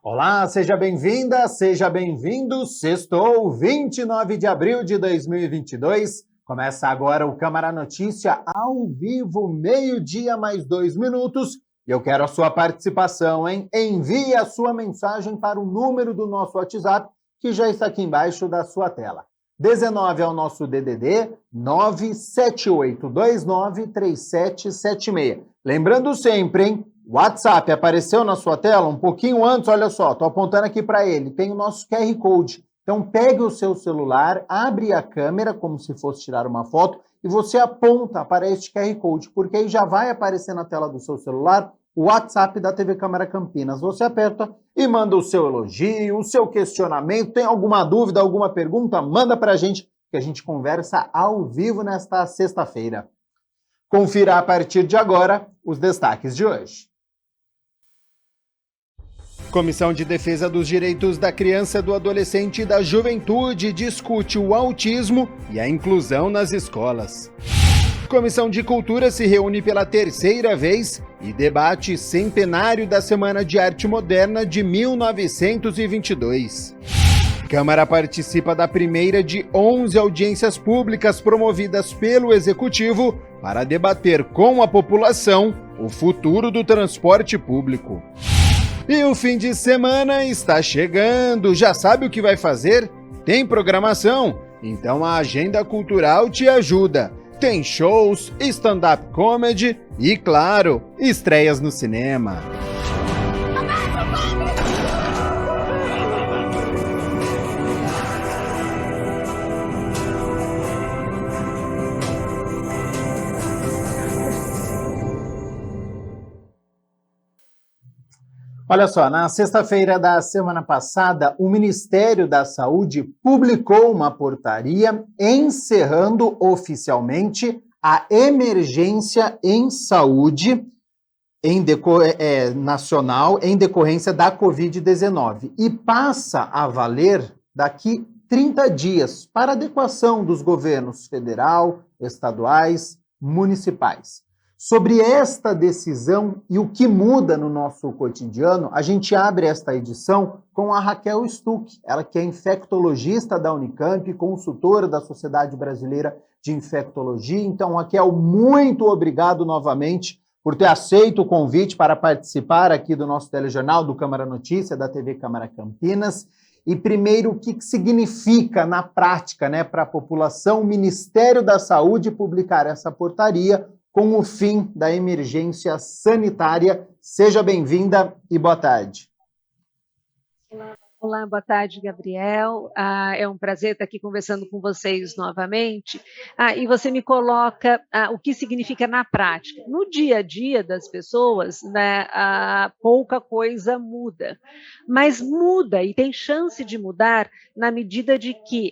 Olá, seja bem-vinda, seja bem-vindo. Sextou, 29 de abril de 2022. Começa agora o Câmara Notícia ao vivo, meio-dia mais 2 minutos. E eu quero a sua participação, hein? Envie a sua mensagem para o número do nosso WhatsApp, que já está aqui embaixo da sua tela. 19 é o nosso DDD, 978293776. Lembrando sempre, hein? O WhatsApp apareceu na sua tela um pouquinho antes, olha só, estou apontando aqui para ele, tem o nosso QR Code. Então pegue o seu celular, abre a câmera como se fosse tirar uma foto e você aponta para este QR Code, porque aí já vai aparecer na tela do seu celular o WhatsApp da TV Câmara Campinas. Você aperta e manda o seu elogio, o seu questionamento, tem alguma dúvida, alguma pergunta, manda para a gente, que a gente conversa ao vivo nesta sexta-feira. Confira a partir de agora os destaques de hoje. Comissão de Defesa dos Direitos da Criança, do Adolescente e da Juventude discute o autismo e a inclusão nas escolas. Comissão de Cultura se reúne pela terceira vez e debate centenário da Semana de Arte Moderna de 1922. Câmara participa da primeira de 11 audiências públicas promovidas pelo Executivo para debater com a população o futuro do transporte público. E o fim de semana está chegando. Já sabe o que vai fazer? Tem programação? Então a Agenda Cultural te ajuda. Tem shows, stand-up comedy e, claro, estreias no cinema. Olha só, na sexta-feira da semana passada, o Ministério da Saúde publicou uma portaria encerrando oficialmente a emergência em saúde nacional em decorrência da Covid-19 e passa a valer daqui 30 dias para adequação dos governos federal, estaduais, municipais. Sobre esta decisão e o que muda no nosso cotidiano, a gente abre esta edição com a Raquel Stuck, ela que é infectologista da Unicamp, consultora da Sociedade Brasileira de Infectologia. Então, Raquel, muito obrigado novamente por ter aceito o convite para participar aqui do nosso telejornal do Câmara Notícia, da TV Câmara Campinas. E primeiro, o que significa na prática, né, para a população, o Ministério da Saúde publicar essa portaria com o fim da emergência sanitária. Seja bem-vinda e boa tarde. Olá, boa tarde, Gabriel. É um prazer estar aqui conversando com vocês novamente. E você me coloca o que significa na prática. No dia a dia das pessoas, né, pouca coisa muda, mas muda e tem chance de mudar na medida de que,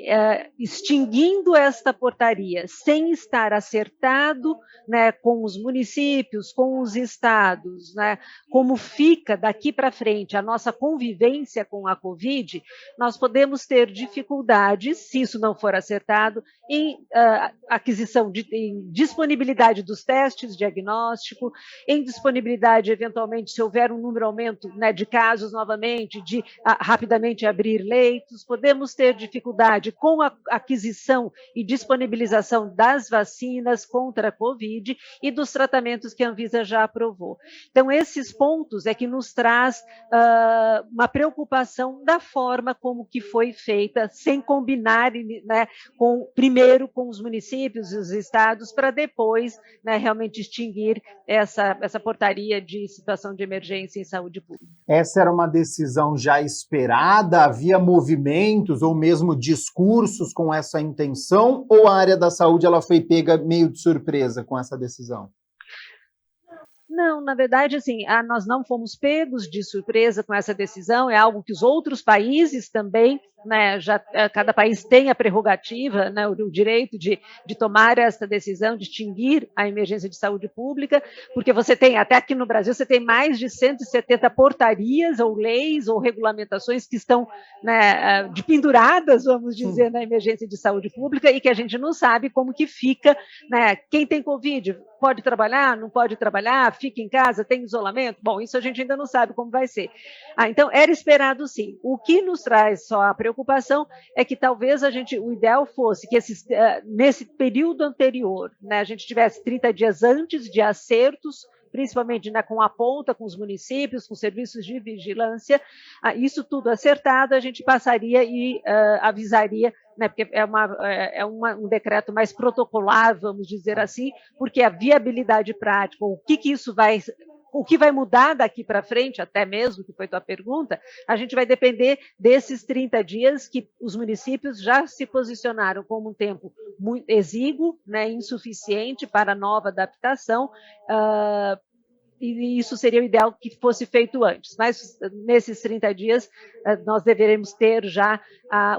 extinguindo esta portaria, sem estar acertado, né, com os municípios, com os estados, né, como fica daqui para frente a nossa convivência com a Covid, nós podemos ter dificuldades, se isso não for acertado, em aquisição, em disponibilidade dos testes, diagnóstico, em disponibilidade, eventualmente, se houver um número aumento, né, de casos novamente, de rapidamente abrir leitos. Podemos ter dificuldade com a aquisição e disponibilização das vacinas contra a Covid e dos tratamentos que a Anvisa já aprovou. Então, esses pontos é que nos traz uma preocupação da forma como que foi feita, sem combinar, né, primeiro com os municípios e os estados, para depois, né, realmente extinguir essa portaria de situação de emergência em saúde pública. Essa era uma decisão já esperada? Havia movimentos ou mesmo discursos com essa intenção? Ou a área da saúde ela foi pega meio de surpresa com essa decisão? Não, na verdade, assim, nós não fomos pegos de surpresa com essa decisão, é algo que os outros países também né, cada país tem a prerrogativa, né, o direito de tomar essa decisão, de extinguir a emergência de saúde pública, porque você tem, até aqui no Brasil, você tem mais de 170 portarias ou leis ou regulamentações que estão, né, penduradas, vamos dizer, na emergência de saúde pública, e que a gente não sabe como que fica, né, quem tem Covid pode trabalhar, não pode trabalhar, fica em casa, tem isolamento? Bom, isso a gente ainda não sabe como vai ser. Então, era esperado sim. O que nos traz só a preocupação é que talvez o ideal fosse que nesse período anterior, né, a gente tivesse 30 dias antes de acertos, principalmente, né, com a ponta, com os municípios, com serviços de vigilância, isso tudo acertado, a gente passaria e avisaria, né, porque é um decreto mais protocolar, vamos dizer assim, porque a viabilidade prática, o que vai mudar daqui para frente, até mesmo, que foi tua pergunta, a gente vai depender desses 30 dias que os municípios já se posicionaram como um tempo muito exíguo, né, insuficiente para nova adaptação, e isso seria o ideal que fosse feito antes. Mas, nesses 30 dias, nós deveremos ter já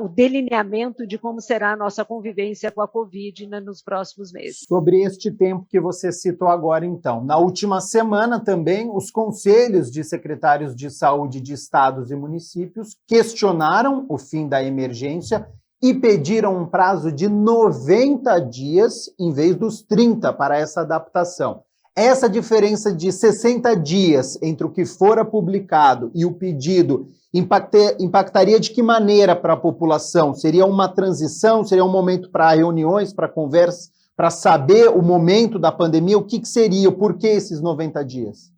o delineamento de como será a nossa convivência com a Covid, né, nos próximos meses. Sobre este tempo que você citou agora, então. Na última semana também, os conselhos de secretários de saúde de estados e municípios questionaram o fim da emergência e pediram um prazo de 90 dias em vez dos 30 para essa adaptação. Essa diferença de 60 dias entre o que fora publicado e o pedido impactaria de que maneira para a população? Seria uma transição? Seria um momento para reuniões, para conversas, para saber o momento da pandemia? O que seria? Por que esses 90 dias?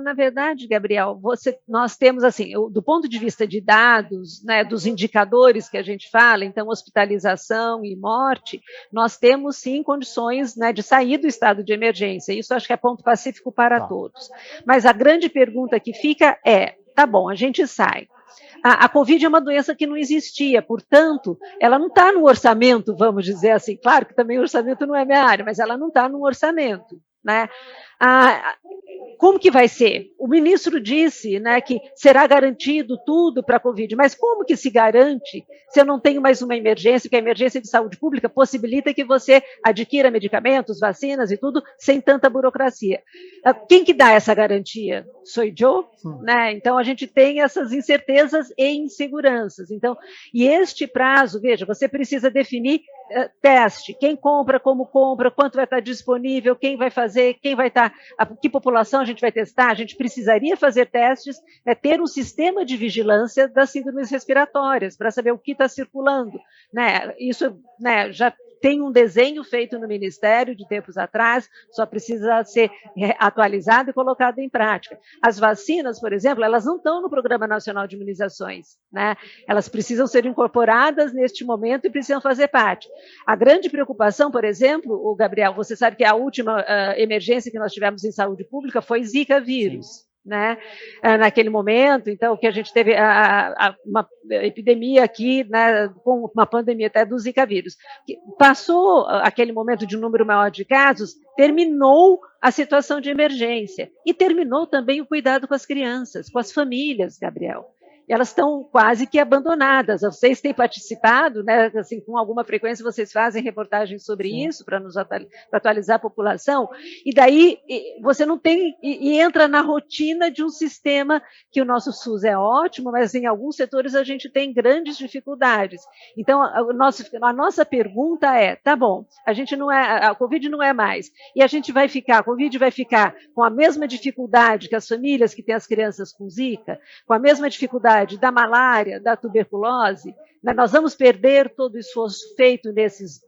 Na verdade, Gabriel, nós temos, assim, do ponto de vista de dados, né, dos indicadores que a gente fala, então, hospitalização e morte, nós temos, sim, condições, né, de sair do estado de emergência. Isso acho que é ponto pacífico para todos. Mas a grande pergunta que fica tá bom, a gente sai. A Covid é uma doença que não existia, portanto, ela não está no orçamento, vamos dizer assim. Claro que também o orçamento não é minha área, mas ela não está no orçamento, né? Como que vai ser? O ministro disse, né, que será garantido tudo para a Covid, mas como que se garante se eu não tenho mais uma emergência, que a emergência de saúde pública possibilita que você adquira medicamentos, vacinas e tudo, sem tanta burocracia? Quem que dá essa garantia? Sou eu? Né? Então, a gente tem essas incertezas e inseguranças. Então, e este prazo, veja, você precisa definir teste, quem compra, como compra, quanto vai estar disponível, quem vai fazer, quem vai estar, que população a gente vai testar, a gente precisaria fazer testes, ter um sistema de vigilância das síndromes respiratórias, para saber o que está circulando, né? Isso, né, já tem um desenho feito no Ministério de tempos atrás, só precisa ser atualizado e colocado em prática. As vacinas, por exemplo, elas não estão no Programa Nacional de Imunizações, né? Elas precisam ser incorporadas neste momento e precisam fazer parte. A grande preocupação, por exemplo, Gabriel, você sabe que a última emergência que nós tivemos em saúde pública foi Zika vírus. Sim. Né, naquele momento, então, que a gente teve uma epidemia aqui, né, com uma pandemia até do Zika vírus. Passou aquele momento de um número maior de casos, terminou a situação de emergência e terminou também o cuidado com as crianças, com as famílias, Gabriel. Elas estão quase que abandonadas. Vocês têm participado, né, assim, com alguma frequência vocês fazem reportagens sobre Sim. isso para atualizar a população, e daí você não tem, e entra na rotina de um sistema que o nosso SUS é ótimo, mas em alguns setores a gente tem grandes dificuldades. Então, a nossa pergunta tá bom, a Covid não é mais, e a Covid vai ficar com a mesma dificuldade que as famílias que têm as crianças com Zika, com a mesma dificuldade da malária, da tuberculose, nós vamos perder todo o esforço feito nesses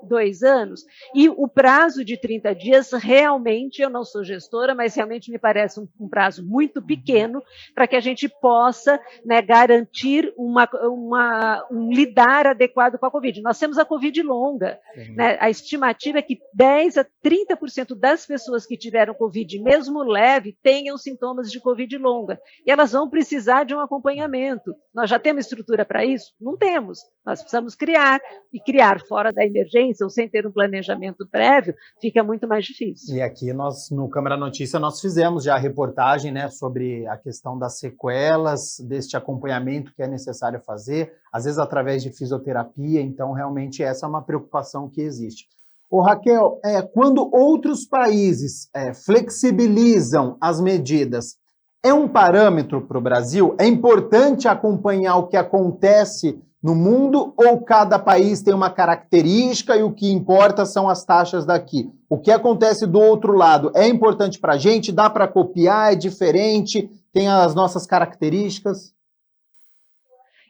2 anos, e o prazo de 30 dias, realmente, eu não sou gestora, mas realmente me parece um prazo muito pequeno para que a gente possa, né, garantir um lidar adequado com a Covid. Nós temos a Covid longa, né? A estimativa é que 10% a 30% das pessoas que tiveram Covid, mesmo leve, tenham sintomas de Covid longa, e elas vão precisar de um acompanhamento acompanhamento. Nós já temos estrutura para isso? Não temos. Nós precisamos criar, e criar fora da emergência ou sem ter um planejamento prévio fica muito mais difícil. E aqui nós, no Câmara Notícia, nós fizemos já a reportagem, né, sobre a questão das sequelas, deste acompanhamento que é necessário fazer, às vezes através de fisioterapia, então realmente essa é uma preocupação que existe. Ô Raquel, quando outros países flexibilizam as medidas, é um parâmetro para o Brasil? É importante acompanhar o que acontece no mundo ou cada país tem uma característica e o que importa são as taxas daqui? O que acontece do outro lado é importante para a gente? Dá para copiar? É diferente? Tem as nossas características?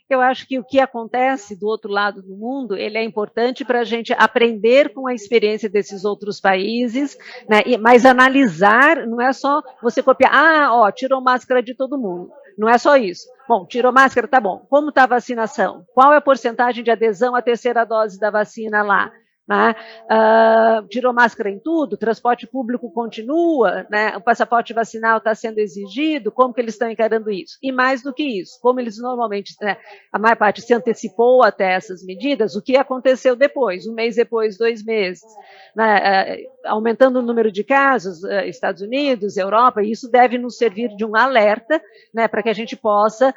Eu acho que o que acontece do outro lado do mundo, ele é importante para a gente aprender com a experiência desses outros países, né? Mas analisar não é só você copiar, tirou máscara de todo mundo. Não é só isso. Bom, tirou máscara, tá bom. Como está a vacinação? Qual é a porcentagem de adesão à terceira dose da vacina lá? Né? Tirou máscara em tudo, o transporte público continua, né? O passaporte vacinal está sendo exigido, como que eles estão encarando isso? E mais do que isso, como eles normalmente, né, a maior parte se antecipou até essas medidas, o que aconteceu depois, um mês depois, 2 meses, né? Aumentando o número de casos, Estados Unidos, Europa, e isso deve nos servir de um alerta, né, para que a gente possa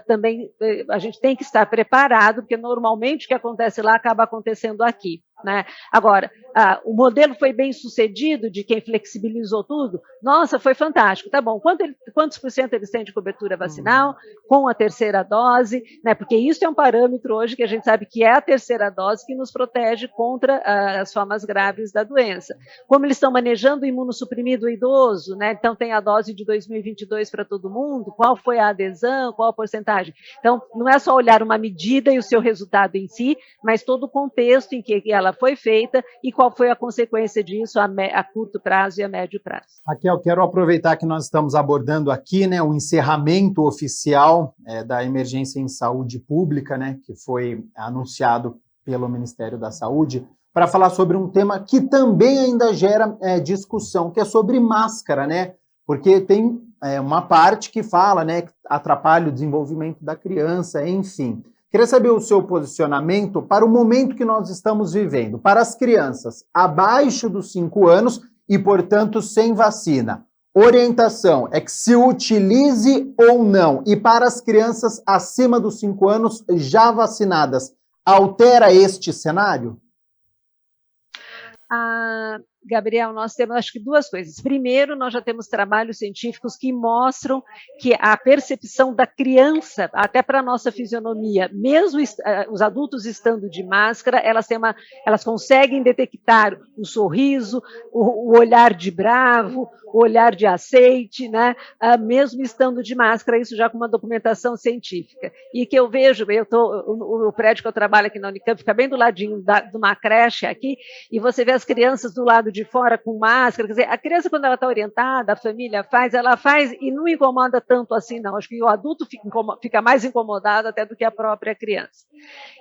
também, a gente tem que estar preparado, porque normalmente o que acontece lá acaba acontecendo aqui. Né? Agora, o modelo foi bem sucedido de quem flexibilizou tudo? Nossa, foi fantástico, tá bom. Quantos por cento eles têm de cobertura vacinal com a terceira dose? Né? Porque isso é um parâmetro hoje que a gente sabe que é a terceira dose que nos protege contra as formas graves da doença. Como eles estão manejando o imunossuprimido idoso, né? Então tem a dose de 2022 para todo mundo, qual foi a adesão, qual a porcentagem? Então, não é só olhar uma medida e o seu resultado em si, mas todo o contexto em que ela foi feita e qual foi a consequência disso a curto prazo e a médio prazo. Raquel, quero aproveitar que nós estamos abordando aqui, né, o encerramento oficial da emergência em saúde pública, né, que foi anunciado pelo Ministério da Saúde, para falar sobre um tema que também ainda gera discussão, que é sobre máscara, né? Porque tem uma parte que fala, né, que atrapalha o desenvolvimento da criança, enfim. Queria saber o seu posicionamento para o momento que nós estamos vivendo, para as crianças abaixo dos 5 anos e, portanto, sem vacina. Orientação é que se utilize ou não. E para as crianças acima dos 5 anos já vacinadas, altera este cenário? Gabriel, nós temos, acho que 2 coisas. Primeiro, nós já temos trabalhos científicos que mostram que a percepção da criança, até para a nossa fisionomia, mesmo os adultos estando de máscara, elas conseguem detectar o sorriso, o olhar de bravo, o olhar de aceite, né? Mesmo estando de máscara, isso já com uma documentação científica. E que eu vejo, o prédio que eu trabalho aqui na Unicamp fica bem do ladinho de uma creche aqui, e você vê as crianças do lado de fora com máscara, quer dizer, a criança quando ela está orientada, a família ela faz e não incomoda tanto assim não, acho que o adulto fica mais incomodado até do que a própria criança.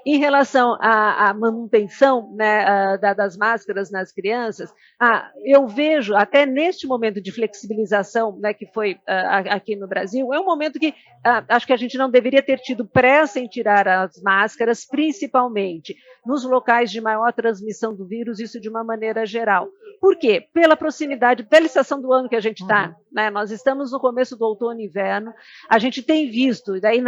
Em relação à manutenção, né, das máscaras nas crianças, eu vejo até neste momento de flexibilização, né, que foi aqui no Brasil, é um momento que acho que a gente não deveria ter tido pressa em tirar as máscaras, principalmente nos locais de maior transmissão do vírus, isso de uma maneira geral. Por quê? Pela proximidade, pela estação do ano que a gente está. Né? Nós estamos no começo do outono e inverno, a gente tem visto, daí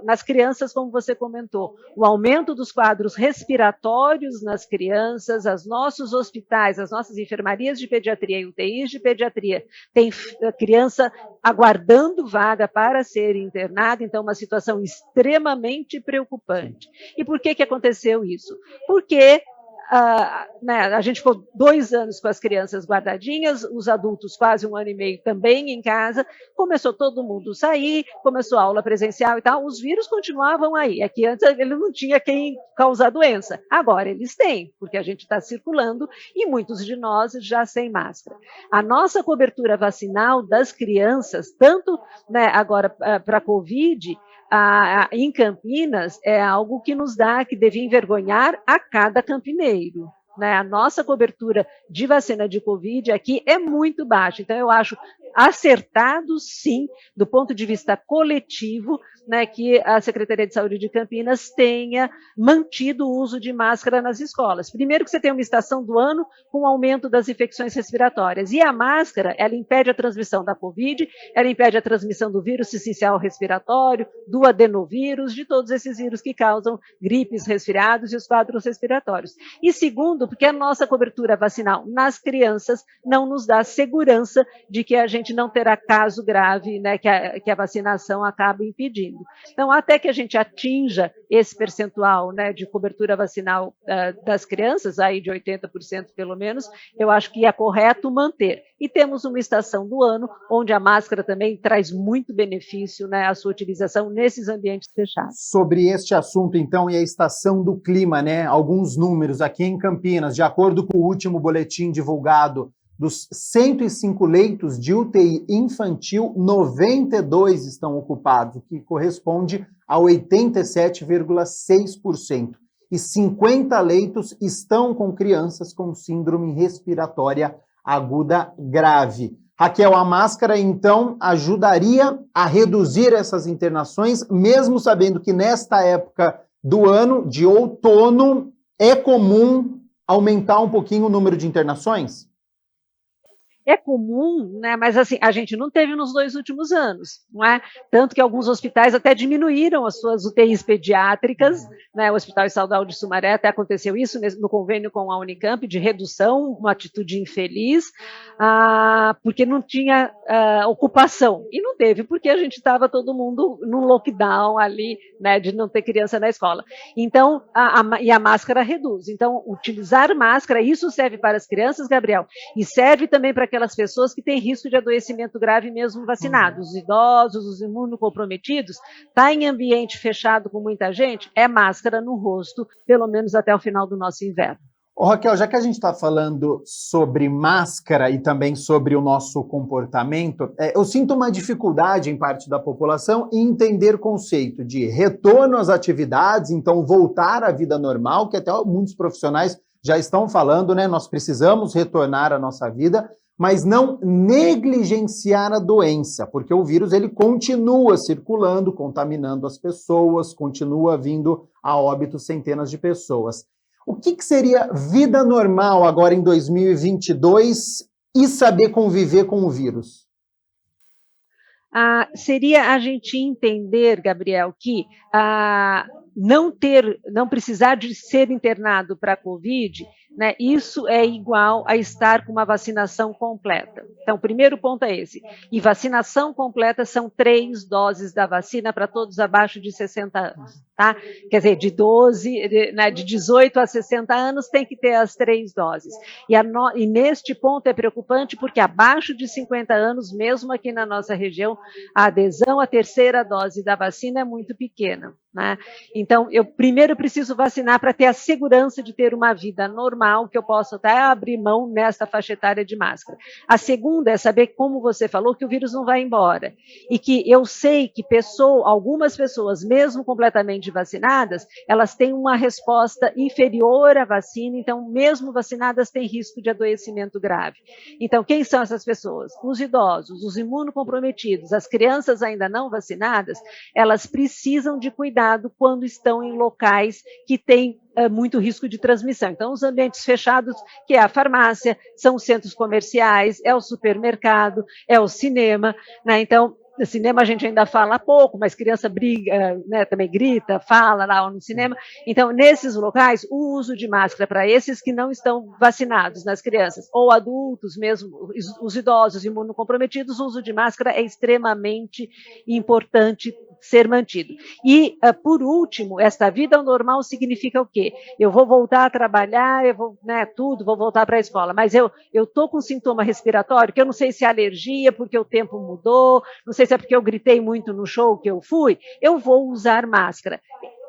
nas crianças, como você comentou, o aumento dos quadros respiratórios nas crianças, os nossos hospitais, as nossas enfermarias de pediatria e UTIs de pediatria, tem criança aguardando vaga para ser internada, então uma situação extremamente preocupante. E por que aconteceu isso? Porque a gente ficou 2 anos com as crianças guardadinhas, os adultos quase 1 ano e meio também em casa, começou todo mundo a sair, começou a aula presencial e tal, os vírus continuavam aí, é que antes ele não tinha quem causar doença, agora eles têm, porque a gente está circulando e muitos de nós já sem máscara. A nossa cobertura vacinal das crianças, tanto, né, agora para a Covid, em Campinas, é algo que devia envergonhar a cada campineiro. Né? A nossa cobertura de vacina de Covid aqui é muito baixa. Então, eu acho acertado, sim, do ponto de vista coletivo, né, que a Secretaria de Saúde de Campinas tenha mantido o uso de máscara nas escolas. Primeiro que você tem uma estação do ano com aumento das infecções respiratórias, e a máscara, ela impede a transmissão da Covid, ela impede a transmissão do vírus essencial respiratório, do adenovírus, de todos esses vírus que causam gripes, resfriados e os quadros respiratórios. E segundo, porque a nossa cobertura vacinal nas crianças não nos dá segurança de que a gente não terá caso grave, né, que a vacinação acaba impedindo. Então, até que a gente atinja esse percentual, né, de cobertura vacinal das crianças, aí de 80% pelo menos, eu acho que é correto manter. E temos uma estação do ano onde a máscara também traz muito benefício, né, a sua utilização nesses ambientes fechados. Sobre este assunto, então, e a estação do clima, né? Alguns números aqui em Campinas, de acordo com o último boletim divulgado, dos 105 leitos de UTI infantil, 92 estão ocupados, o que corresponde a 87,6%. E 50 leitos estão com crianças com síndrome respiratória aguda grave. Raquel, a máscara, então, ajudaria a reduzir essas internações, mesmo sabendo que nesta época do ano, de outono, é comum aumentar um pouquinho o número de internações? É comum, né, mas assim, a gente não teve nos 2 últimos anos, não é? Tanto que alguns hospitais até diminuíram as suas UTIs pediátricas, né? O Hospital Estadual de Sumaré até aconteceu isso no convênio com a Unicamp, de redução, uma atitude infeliz, porque não tinha ocupação. E não teve, porque a gente estava todo mundo num lockdown ali, né, de não ter criança na escola. Então, e a máscara reduz. Então, utilizar máscara, isso serve para as crianças, Gabriel, e serve também para aquelas pessoas que têm risco de adoecimento grave mesmo vacinados, os idosos, os imunocomprometidos, está em ambiente fechado com muita gente, é máscara no rosto, pelo menos até o final do nosso inverno. Ô, Raquel, já que a gente está falando sobre máscara e também sobre o nosso comportamento, eu sinto uma dificuldade em parte da população em entender o conceito de retorno às atividades, então voltar à vida normal, que até muitos profissionais já estão falando, né? Nós precisamos retornar à nossa vida, mas não negligenciar a doença, porque o vírus ele continua circulando, contaminando as pessoas, continua vindo a óbito centenas de pessoas. O que seria vida normal agora em 2022 e saber conviver com o vírus? Seria a gente entender, Gabriel, que não precisar de ser internado para a Covid, né, isso é igual a estar com uma vacinação completa. Então, o primeiro ponto é esse. E vacinação completa são 3 doses da vacina para todos abaixo de 60 anos. Tá? Quer dizer, de 18 a 60 anos tem que ter as 3 doses. E neste ponto é preocupante porque abaixo de 50 anos, mesmo aqui na nossa região, a adesão à terceira dose da vacina é muito pequena. Né? Então, eu primeiro preciso vacinar para ter a segurança de ter uma vida normal, que eu possa até abrir mão nesta faixa etária de máscara. A segunda é saber, como você falou, que o vírus não vai embora. E que eu sei que algumas pessoas, mesmo completamente vacinadas, elas têm uma resposta inferior à vacina, então, mesmo vacinadas, têm risco de adoecimento grave. Então, quem são essas pessoas? Os idosos, os imunocomprometidos, as crianças ainda não vacinadas, elas precisam de cuidado quando estão em locais que têm muito risco de transmissão. Então, os ambientes fechados, que é a farmácia, são os centros comerciais, é o supermercado, é o cinema, né? Então, no cinema a gente ainda fala pouco, mas criança briga, né, também grita, fala lá no cinema. Então, nesses locais, o uso de máscara para esses que não estão vacinados, nas crianças, ou adultos mesmo, os idosos imunocomprometidos, o uso de máscara é extremamente importante ser mantido. E, por último, esta vida normal significa o quê? Eu vou voltar a trabalhar, eu vou, né, vou voltar para a escola, mas eu estou com sintoma respiratório, que eu não sei se é alergia, porque o tempo mudou, não sei se é porque eu gritei muito no show que eu fui, eu vou usar máscara.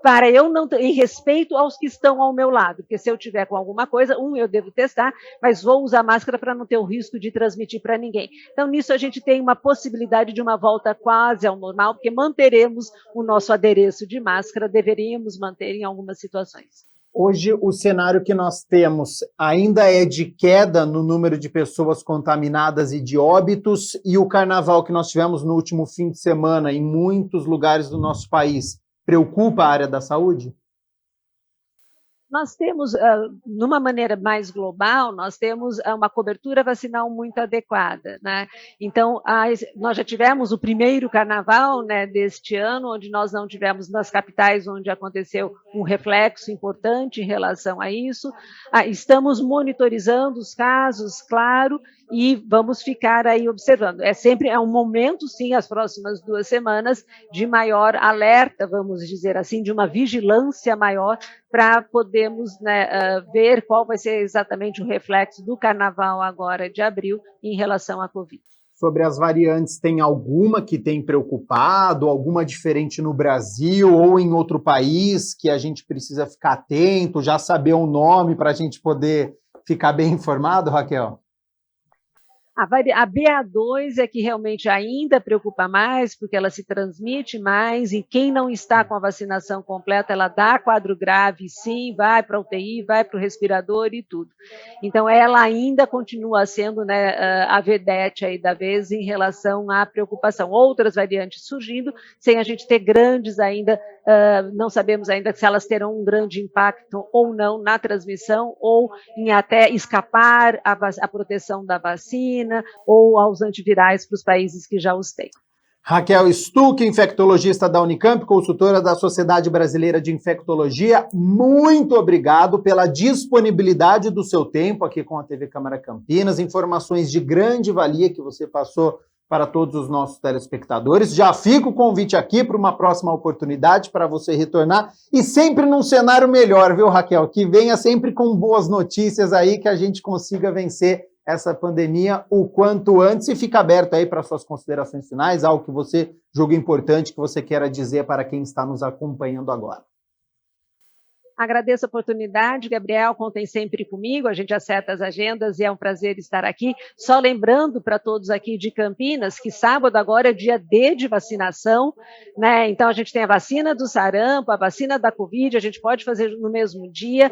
Para eu não, em respeito aos que estão ao meu lado, porque se eu tiver com alguma coisa, eu devo testar, mas vou usar máscara para não ter o risco de transmitir para ninguém. Então, nisso a gente tem uma possibilidade de uma volta quase ao normal, porque manteremos o nosso adereço de máscara, deveríamos manter em algumas situações. Hoje, o cenário que nós temos ainda é de queda no número de pessoas contaminadas e de óbitos, e o carnaval que nós tivemos no último fim de semana em muitos lugares do nosso país preocupa a área da saúde? Nós temos, numa maneira mais global, nós temos uma cobertura vacinal muito adequada, né? Então, nós já tivemos o primeiro carnaval, né, deste ano, onde nós não tivemos nas capitais, onde aconteceu um reflexo importante em relação a isso. Estamos monitorizando os casos, claro, e vamos ficar aí observando. É um momento, sim, as próximas 2 semanas, de maior alerta, vamos dizer assim, de uma vigilância maior, para podermos, né, ver qual vai ser exatamente o reflexo do carnaval agora de abril em relação à Covid. Sobre as variantes, tem alguma que tem preocupado, alguma diferente no Brasil ou em outro país que a gente precisa ficar atento, já saber o nome para a gente poder ficar bem informado, Raquel? A BA2 é que realmente ainda preocupa mais, porque ela se transmite mais, e quem não está com a vacinação completa, ela dá quadro grave, sim, vai para a UTI, vai para o respirador e tudo. Então, ela ainda continua sendo, né, a vedete aí da vez em relação à preocupação. Outras variantes surgindo, sem a gente ter grandes ainda, não sabemos ainda se elas terão um grande impacto ou não na transmissão, ou em até escapar a proteção da vacina, ou aos antivirais para os países que já os têm. Raquel Stuck, infectologista da Unicamp, consultora da Sociedade Brasileira de Infectologia, muito obrigado pela disponibilidade do seu tempo aqui com a TV Câmara Campinas, informações de grande valia que você passou para todos os nossos telespectadores. Já fica o convite aqui para uma próxima oportunidade para você retornar, e sempre num cenário melhor, viu, Raquel? Que venha sempre com boas notícias aí, que a gente consiga vencer essa pandemia o quanto antes, e fica aberto aí para suas considerações finais, algo que você julga importante, que você queira dizer para quem está nos acompanhando agora. Agradeço a oportunidade, Gabriel, contem sempre comigo, a gente acerta as agendas e é um prazer estar aqui. Só lembrando para todos aqui de Campinas que sábado agora é dia D de vacinação, né? Então a gente tem a vacina do sarampo, a vacina da Covid, a gente pode fazer no mesmo dia.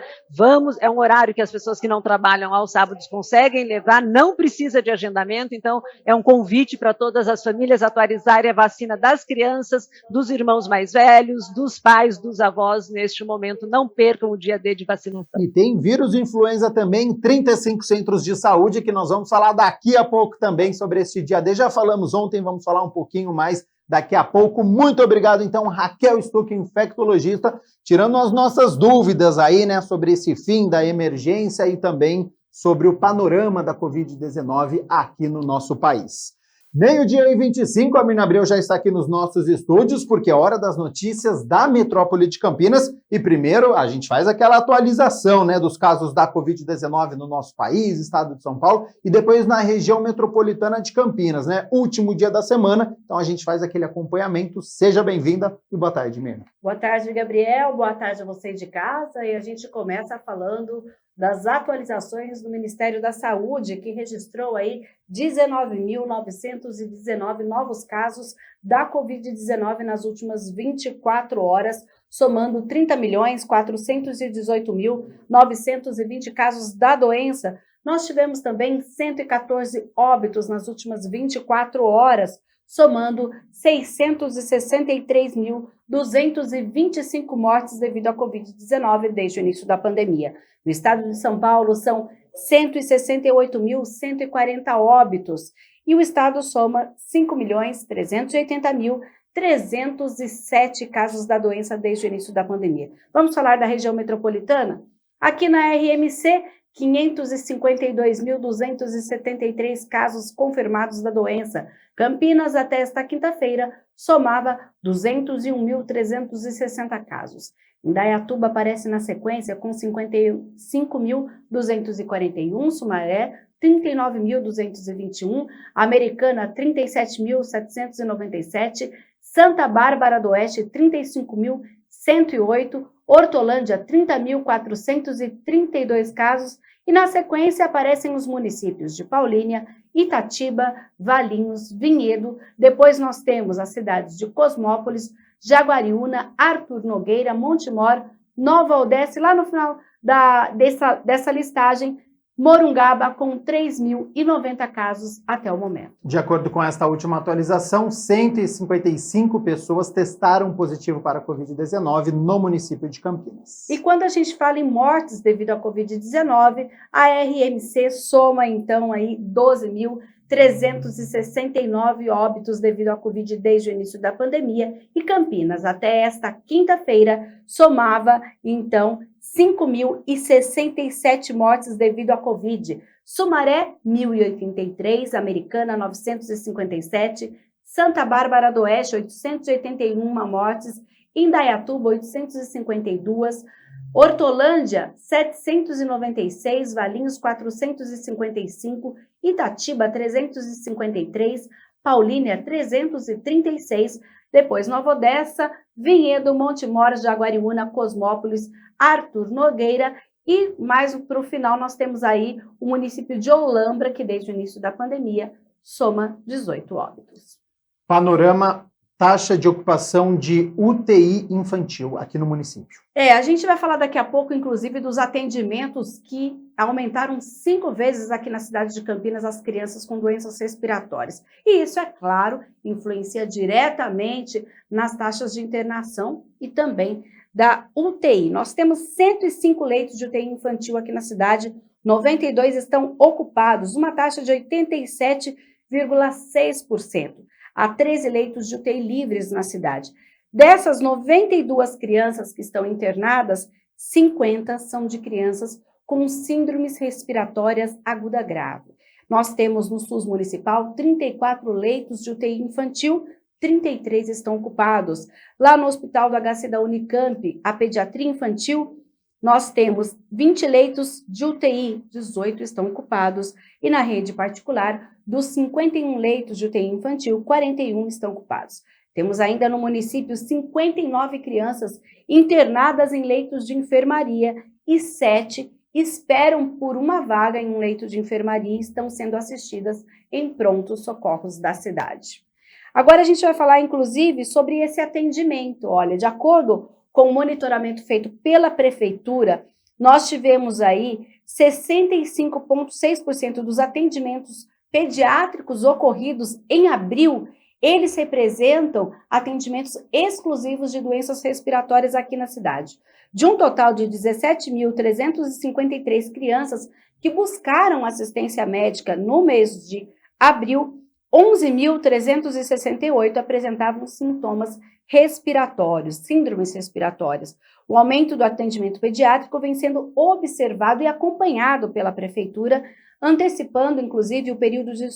É um horário que as pessoas que não trabalham aos sábados conseguem levar, não precisa de agendamento, então é um convite para todas as famílias atualizarem a vacina das crianças, dos irmãos mais velhos, dos pais, dos avós neste momento. Não percam o dia D de vacinação. E tem vírus influenza também em 35 centros de saúde, que nós vamos falar daqui a pouco também sobre esse dia D. Já falamos ontem, vamos falar um pouquinho mais daqui a pouco. Muito obrigado, então, Raquel Stuck, infectologista, tirando as nossas dúvidas aí, né, sobre esse fim da emergência e também sobre o panorama da Covid-19 aqui no nosso país. 12h25, a Mirna Abreu já está aqui nos nossos estúdios, porque é hora das notícias da metrópole de Campinas. E primeiro, a gente faz aquela atualização, né, dos casos da Covid-19 no nosso país, estado de São Paulo, e depois na região metropolitana de Campinas, né? Último dia da semana, então a gente faz aquele acompanhamento. Seja bem-vinda e boa tarde, Mirna. Boa tarde, Gabriel. Boa tarde a vocês de casa. E a gente começa falando das atualizações do Ministério da Saúde, que registrou aí 19.919 novos casos da Covid-19 nas últimas 24 horas, somando 30.418.920 casos da doença. Nós tivemos também 114 óbitos nas últimas 24 horas, somando 663.225 mortes devido à Covid-19 desde o início da pandemia. No estado de São Paulo, são 168.140 óbitos e o estado soma 5.380.307 casos da doença desde o início da pandemia. Vamos falar da região metropolitana? Aqui na RMC, 552.273 casos confirmados da doença. Campinas, até esta quinta-feira, somava 201.360 casos. Indaiatuba aparece na sequência com 55.241, Sumaré, 39.221, Americana, 37.797, Santa Bárbara do Oeste, 35.108, Hortolândia, 30.432 casos, e na sequência aparecem os municípios de Paulínia, Itatiba, Valinhos, Vinhedo. Depois nós temos as cidades de Cosmópolis, Jaguariúna, Arthur Nogueira, Montemor, Nova Odessa, e lá no final dessa listagem, Morungaba com 3.090 casos até o momento. De acordo com esta última atualização, 155 pessoas testaram positivo para a Covid-19 no município de Campinas. E quando a gente fala em mortes devido à Covid-19, a RMC soma então aí 12.369 óbitos devido à Covid desde o início da pandemia, e Campinas, até esta quinta-feira, somava então 5.067 mortes devido à Covid. Sumaré, 1.083, Americana, 957, Santa Bárbara do Oeste, 881 mortes, Indaiatuba, 852, Hortolândia, 796, Valinhos, 455, Itatiba, 353, Paulínia, 336, depois Nova Odessa, Vinhedo, Monte Mora, Jaguariúna, Cosmópolis, Arthur Nogueira, e mais para o final nós temos aí o município de Olambra, que desde o início da pandemia soma 18 óbitos. Panorama, taxa de ocupação de UTI infantil aqui no município. A gente vai falar daqui a pouco, inclusive, dos atendimentos que aumentaram 5 vezes aqui na cidade de Campinas as crianças com doenças respiratórias. E isso, é claro, influencia diretamente nas taxas de internação e também da UTI. Nós temos 105 leitos de UTI infantil aqui na cidade, 92 estão ocupados, uma taxa de 87,6%. Há 13 leitos de UTI livres na cidade. Dessas 92 crianças que estão internadas, 50 são de crianças com síndromes respiratórias aguda grave. Nós temos no SUS municipal 34 leitos de UTI infantil, 33 estão ocupados. Lá no Hospital do HC da Unicamp, a pediatria infantil, nós temos 20 leitos de UTI, 18 estão ocupados. E na rede particular, dos 51 leitos de UTI infantil, 41 estão ocupados. Temos ainda no município 59 crianças internadas em leitos de enfermaria e 7 esperam por uma vaga em um leito de enfermaria e estão sendo assistidas em prontos socorros da cidade. Agora a gente vai falar, inclusive, sobre esse atendimento. Olha, de acordo com o monitoramento feito pela prefeitura, nós tivemos aí 65,6% dos atendimentos pediátricos ocorridos em abril, eles representam atendimentos exclusivos de doenças respiratórias aqui na cidade. De um total de 17.353 crianças que buscaram assistência médica no mês de abril, 11.368 apresentavam sintomas respiratórios, síndromes respiratórias. O aumento do atendimento pediátrico vem sendo observado e acompanhado pela prefeitura, antecipando, inclusive, o período de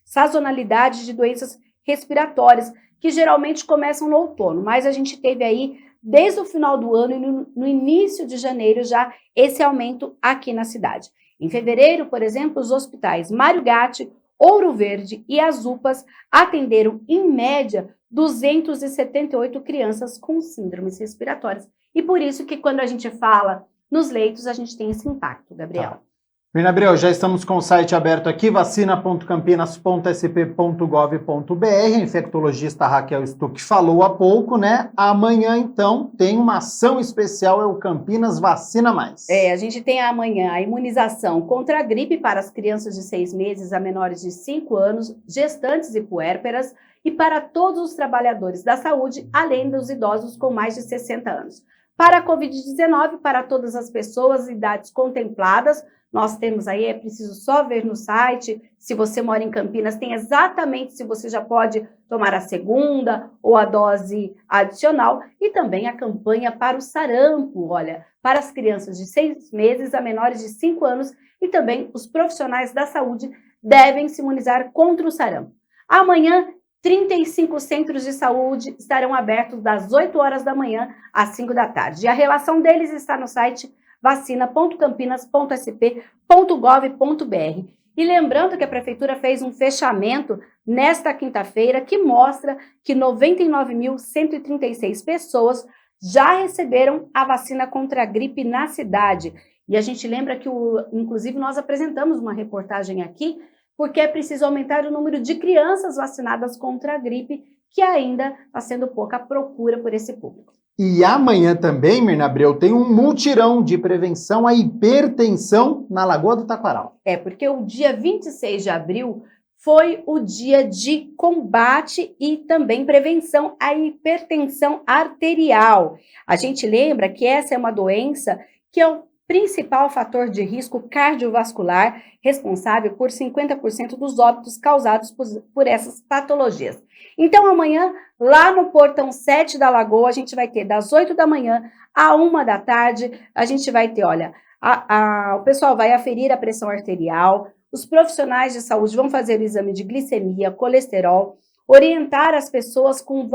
sazonalidade de doenças respiratórias, que geralmente começam no outono, mas a gente teve aí, desde o final do ano e no início de janeiro, já esse aumento aqui na cidade. Em fevereiro, por exemplo, os hospitais Mário Gatti, Ouro Verde e as UPAs atenderam, em média, 278 crianças com síndromes respiratórias. E por isso que quando a gente fala nos leitos, a gente tem esse impacto, Gabriel. Tá. Menina Abreu, já estamos com o site aberto aqui, vacina.campinas.sp.gov.br. A infectologista Raquel Stuck falou há pouco, né? Amanhã, então, tem uma ação especial, é o Campinas Vacina Mais. A gente tem amanhã a imunização contra a gripe para as crianças de 6 meses a menores de 5 anos, gestantes e puérperas, e para todos os trabalhadores da saúde, além dos idosos com mais de 60 anos. Para a Covid-19, para todas as pessoas e idades contempladas, nós temos aí, é preciso só ver no site, se você mora em Campinas, tem exatamente se você já pode tomar a segunda ou a dose adicional, e também a campanha para o sarampo, olha, para as crianças de 6 meses a menores de 5 anos, e também os profissionais da saúde devem se imunizar contra o sarampo. Amanhã, 35 centros de saúde estarão abertos das 8 horas da manhã às 5 da tarde. E a relação deles está no site vacina.campinas.sp.gov.br. E lembrando que a Prefeitura fez um fechamento nesta quinta-feira que mostra que 99.136 pessoas já receberam a vacina contra a gripe na cidade. E a gente lembra que, inclusive, nós apresentamos uma reportagem aqui, porque é preciso aumentar o número de crianças vacinadas contra a gripe, que ainda está sendo pouca procura por esse público. E amanhã também, Mirna Abreu, tem um mutirão de prevenção à hipertensão na Lagoa do Taquaral. Porque o dia 26 de abril foi o dia de combate e também prevenção à hipertensão arterial. A gente lembra que essa é uma doença que é o principal fator de risco cardiovascular, responsável por 50% dos óbitos causados por essas patologias. Então, amanhã, lá no Portão 7 da Lagoa, a gente vai ter das 8 da manhã à 1 da tarde, a gente vai ter, olha, o pessoal vai aferir a pressão arterial, os profissionais de saúde vão fazer o exame de glicemia, colesterol, orientar as pessoas com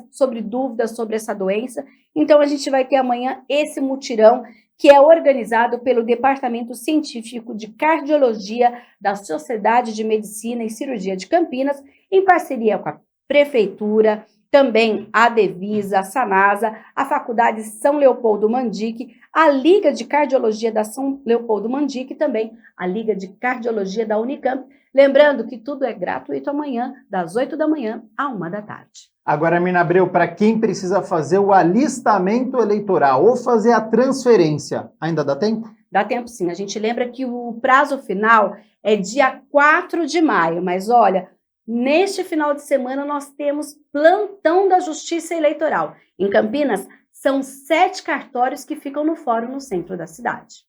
sobre dúvidas sobre essa doença. Então, a gente vai ter amanhã esse mutirão, que é organizado pelo Departamento Científico de Cardiologia da Sociedade de Medicina e Cirurgia de Campinas, em parceria com a Prefeitura, também a Devisa, a Sanasa, a Faculdade São Leopoldo Mandic, a Liga de Cardiologia da São Leopoldo Mandic e também a Liga de Cardiologia da Unicamp. Lembrando que tudo é gratuito amanhã, das 8 da manhã à 1 da tarde. Agora, Mirna Abreu, para quem precisa fazer o alistamento eleitoral ou fazer a transferência, ainda dá tempo? Dá tempo sim. A gente lembra que o prazo final é dia 4 de maio, mas olha, neste final de semana nós temos plantão da Justiça Eleitoral. Em Campinas, são 7 cartórios que ficam no fórum no centro da cidade.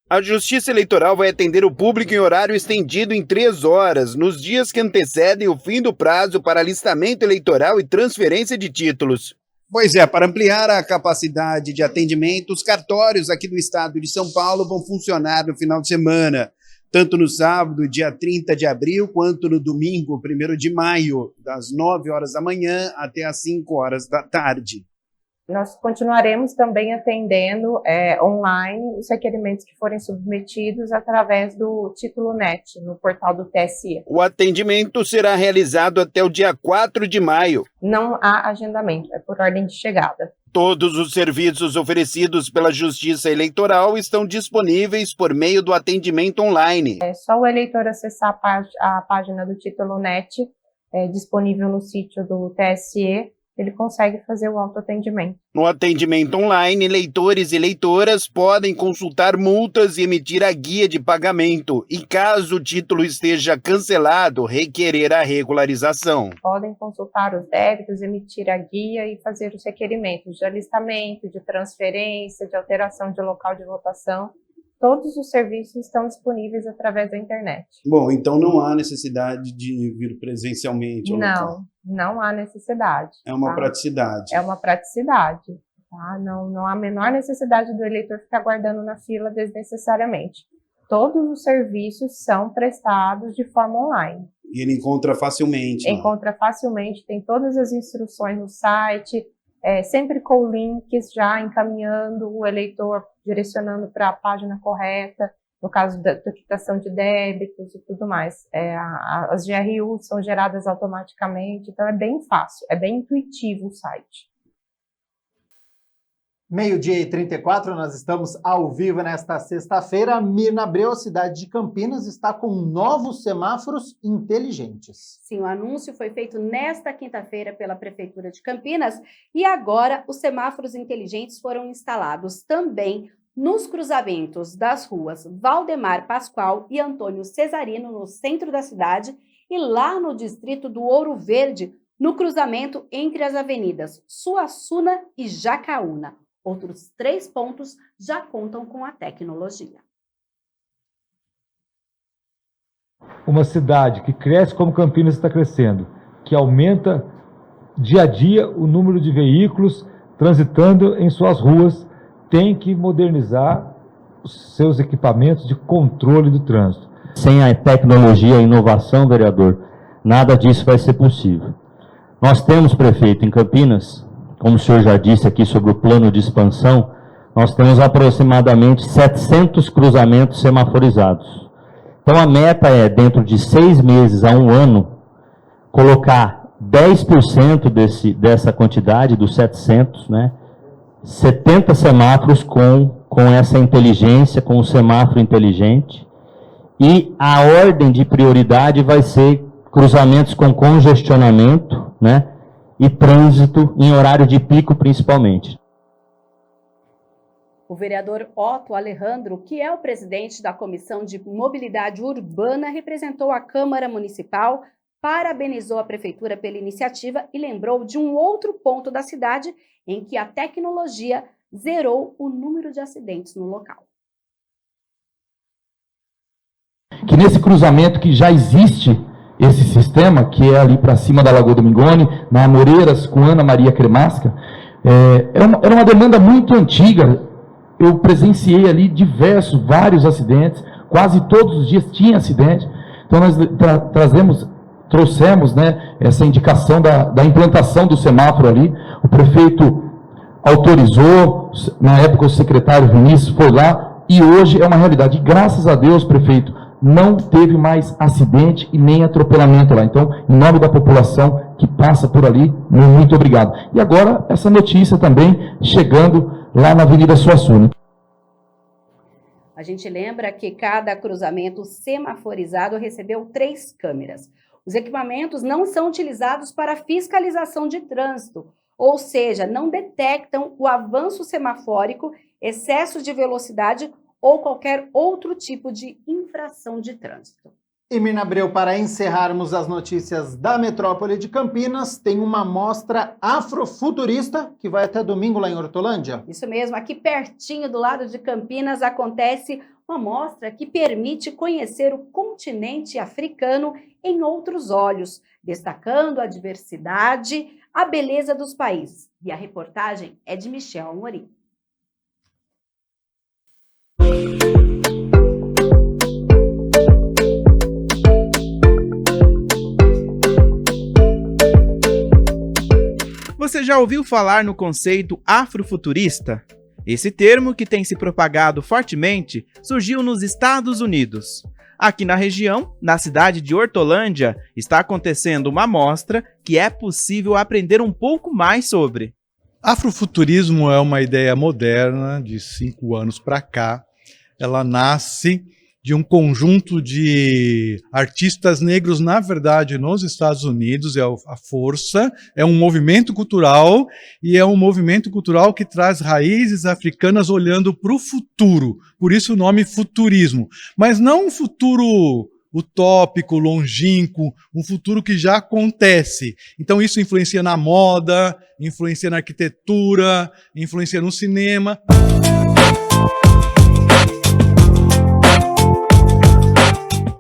A Justiça Eleitoral vai atender o público em horário estendido em 3 horas, nos dias que antecedem o fim do prazo para alistamento eleitoral e transferência de títulos. Pois é, para ampliar a capacidade de atendimento, os cartórios aqui do estado de São Paulo vão funcionar no final de semana, tanto no sábado, dia 30 de abril, quanto no domingo, 1º de maio, das 9 horas da manhã até as 5 horas da tarde. Nós continuaremos também atendendo online os requerimentos que forem submetidos através do Título NET, no portal do TSE. O atendimento será realizado até o dia 4 de maio. Não há agendamento, é por ordem de chegada. Todos os serviços oferecidos pela Justiça Eleitoral estão disponíveis por meio do atendimento online. É só o eleitor acessar a página do Título NET, disponível no sítio do TSE, ele consegue fazer o autoatendimento. No atendimento online, eleitores e eleitoras podem consultar multas e emitir a guia de pagamento. E caso o título esteja cancelado, requerer a regularização. Podem consultar os débitos, emitir a guia e fazer os requerimentos de alistamento, de transferência, de alteração de local de votação. Todos os serviços estão disponíveis através da internet. Bom, então não há necessidade de vir presencialmente ao local. Não há necessidade. É uma praticidade. É uma praticidade. Tá? Não há a menor necessidade do eleitor ficar aguardando na fila desnecessariamente. Todos os serviços são prestados de forma online. E ele encontra facilmente. Encontra facilmente, tem todas as instruções no site, sempre com links já encaminhando o eleitor, direcionando para a página correta, no caso da quitação de débitos e tudo mais. As GRUs são geradas automaticamente, então é bem fácil, é bem intuitivo o site. 12h34, nós estamos ao vivo nesta sexta-feira. Mirna Abreu, a cidade de Campinas, está com novos semáforos inteligentes. Sim, o anúncio foi feito nesta quinta-feira pela Prefeitura de Campinas e agora os semáforos inteligentes foram instalados também nos cruzamentos das ruas Valdemar Pascoal e Antônio Cesarino, no centro da cidade, e lá no distrito do Ouro Verde, no cruzamento entre as avenidas Suassuna e Jacaúna. Outros 3 pontos já contam com a tecnologia. Uma cidade que cresce como Campinas está crescendo, que aumenta dia a dia o número de veículos transitando em suas ruas, tem que modernizar os seus equipamentos de controle do trânsito. Sem a tecnologia e a inovação, vereador, nada disso vai ser possível. Nós temos, prefeito, em Campinas, como o senhor já disse aqui sobre o plano de expansão, nós temos aproximadamente 700 cruzamentos semaforizados. Então a meta é, dentro de 6 meses a 1 ano, colocar 10% dessa quantidade, dos 700, 70 semáforos com essa inteligência, com o semáforo inteligente. E a ordem de prioridade vai ser cruzamentos com congestionamento né? E trânsito em horário de pico, principalmente. O vereador Otto Alejandro, que é o presidente da Comissão de Mobilidade Urbana, representou a Câmara Municipal, parabenizou a Prefeitura pela iniciativa e lembrou de um outro ponto da cidade em que a tecnologia zerou o número de acidentes no local. Que nesse cruzamento que já existe esse sistema, que é ali para cima da Lagoa do Mingone, na Amoreiras com Ana Maria Cremasca, era uma demanda muito antiga. Eu presenciei ali vários acidentes, quase todos os dias tinha acidente. Então nós trouxemos, né, essa indicação da implantação do semáforo ali. O prefeito autorizou, na época o secretário Vinícius foi lá, e hoje é uma realidade. E graças a Deus, prefeito, não teve mais acidente e nem atropelamento lá. Então, em nome da população que passa por ali, muito obrigado. E agora, essa notícia também chegando lá na Avenida Suassuna. A gente lembra que cada cruzamento semaforizado recebeu 3 câmeras. Os equipamentos não são utilizados para fiscalização de trânsito, ou seja, não detectam o avanço semafórico, excesso de velocidade ou qualquer outro tipo de infração de trânsito. E Mirna Abreu, para encerrarmos as notícias da metrópole de Campinas, tem uma mostra afrofuturista que vai até domingo lá em Hortolândia. Isso mesmo, aqui pertinho do lado de Campinas acontece uma mostra que permite conhecer o continente africano em outros olhos, destacando a diversidade, a beleza dos países. E a reportagem é de Michel Amorim. Você já ouviu falar no conceito afrofuturista? Esse termo, que tem se propagado fortemente, surgiu nos Estados Unidos. Aqui na região, na cidade de Hortolândia, está acontecendo uma mostra que é possível aprender um pouco mais sobre. Afrofuturismo é uma ideia moderna de 5 anos para cá. Ela nasce de um conjunto de artistas negros, na verdade, nos Estados Unidos, é a Força, é um movimento cultural, e é um movimento cultural que traz raízes africanas olhando para o futuro, por isso o nome futurismo, mas não um futuro utópico, longínquo, um futuro que já acontece. Então isso influencia na moda, influencia na arquitetura, influencia no cinema.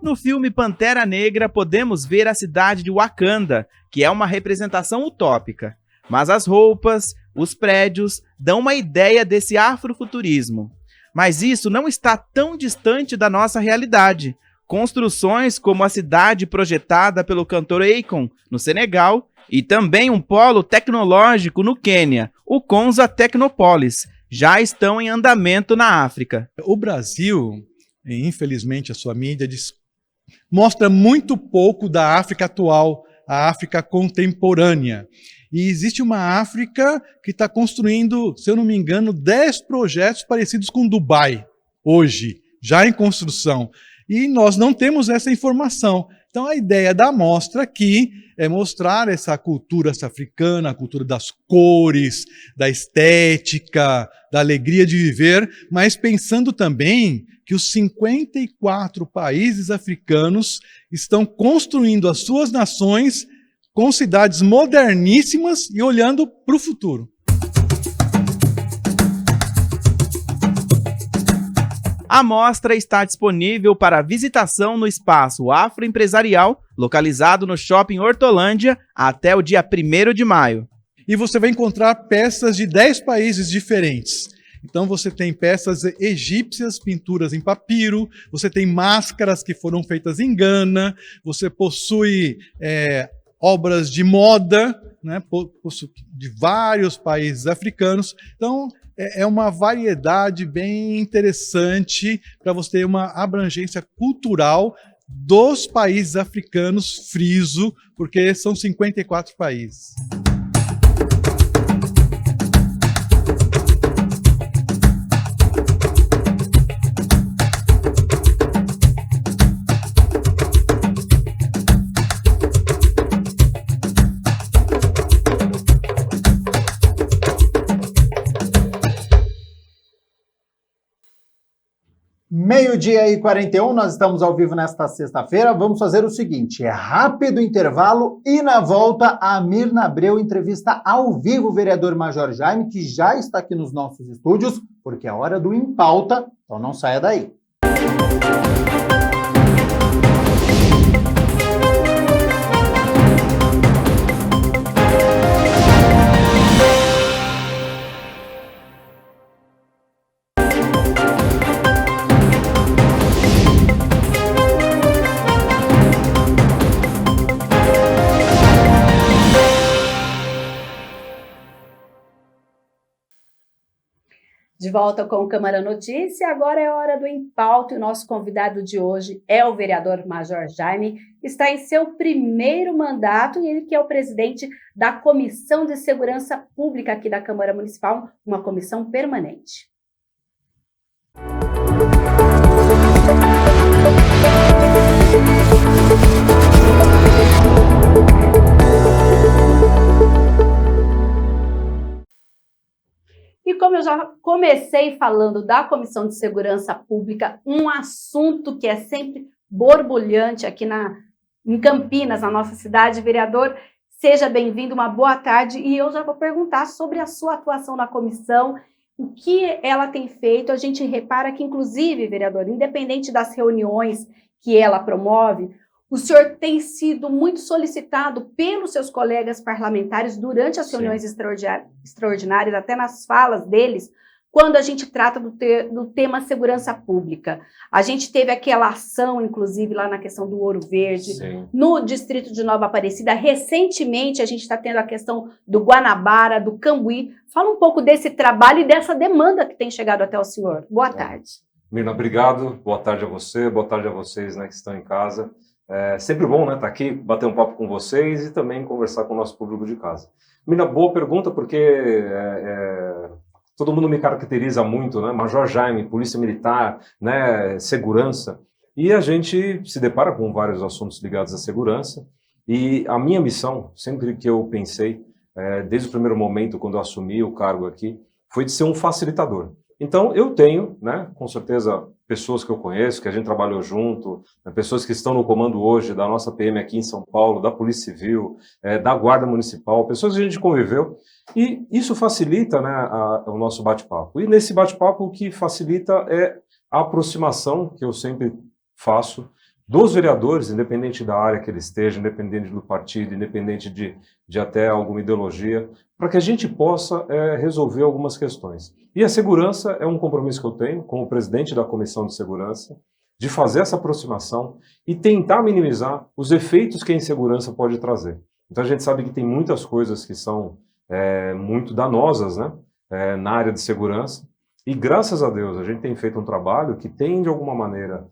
No filme Pantera Negra, podemos ver a cidade de Wakanda, que é uma representação utópica. Mas as roupas, os prédios, dão uma ideia desse afrofuturismo. Mas isso não está tão distante da nossa realidade. Construções como a cidade projetada pelo cantor Akon, no Senegal, e também um polo tecnológico no Quênia, o Konza Technopolis, já estão em andamento na África. O Brasil, infelizmente a sua mídia mostra muito pouco da África atual, a África contemporânea. E existe uma África que está construindo, se eu não me engano, 10 projetos parecidos com Dubai, hoje, já em construção. E nós não temos essa informação. Então a ideia da mostra aqui é mostrar essa cultura africana, a cultura das cores, da estética, da alegria de viver, mas pensando também que os 54 países africanos estão construindo as suas nações com cidades moderníssimas e olhando para o futuro. A mostra está disponível para visitação no espaço afroempresarial, localizado no Shopping Hortolândia, até o dia 1º de maio. E você vai encontrar peças de 10 países diferentes. Então você tem peças egípcias, pinturas em papiro, você tem máscaras que foram feitas em Gana, você possui obras de moda, né, de vários países africanos. Então é uma variedade bem interessante para você ter uma abrangência cultural dos países africanos, friso, porque são 54 países. Meio-dia e 41, nós estamos ao vivo nesta sexta-feira. Vamos fazer o seguinte, rápido intervalo e na volta a Mirna Abreu entrevista ao vivo o vereador Major Jaime, que já está aqui nos nossos estúdios, porque é hora do Em Pauta, então não saia daí. De volta com o Câmara Notícia, agora é hora do Em Pauta e o nosso convidado de hoje é o vereador Major Jaime, está em seu primeiro mandato e ele que é o presidente da Comissão de Segurança Pública aqui da Câmara Municipal, uma comissão permanente. E como eu já comecei falando da Comissão de Segurança Pública, um assunto que é sempre borbulhante aqui em Campinas, na nossa cidade, vereador, seja bem-vindo, uma boa tarde. E eu já vou perguntar sobre a sua atuação na comissão, o que ela tem feito. A gente repara que, inclusive, vereador, independente das reuniões que ela promove, o senhor tem sido muito solicitado pelos seus colegas parlamentares durante as reuniões extraordinárias, até nas falas deles, quando a gente trata do tema segurança pública. A gente teve aquela ação, inclusive, lá na questão do Ouro Verde, no distrito de Nova Aparecida. Recentemente, a gente está tendo a questão do Guanabara, do Cambuí. Fala um pouco desse trabalho e dessa demanda que tem chegado até o senhor. Boa tarde. Mirna, obrigado. Boa tarde a você, boa tarde a vocês, né, que estão em casa. É sempre bom, né, estar aqui, bater um papo com vocês e também conversar com o nosso público de casa. Mirna, boa pergunta, porque todo mundo me caracteriza muito, né, Major Jaime, Polícia Militar, né, segurança, e a gente se depara com vários assuntos ligados à segurança, e a minha missão, sempre que eu pensei, desde o primeiro momento, quando eu assumi o cargo aqui, foi de ser um facilitador. Então, eu tenho, né, com certeza, pessoas que eu conheço, que a gente trabalhou junto, né, pessoas que estão no comando hoje da nossa PM aqui em São Paulo, da Polícia Civil, da Guarda Municipal, pessoas que a gente conviveu, e isso facilita, né, o nosso bate-papo. E nesse bate-papo, o que facilita é a aproximação, que eu sempre faço, dos vereadores, independente da área que ele esteja, independente do partido, independente de até alguma ideologia, para que a gente possa resolver algumas questões. E a segurança é um compromisso que eu tenho, como presidente da Comissão de Segurança, de fazer essa aproximação e tentar minimizar os efeitos que a insegurança pode trazer. Então a gente sabe que tem muitas coisas que são muito danosas, né, na área de segurança, e graças a Deus a gente tem feito um trabalho que tem, de alguma maneira,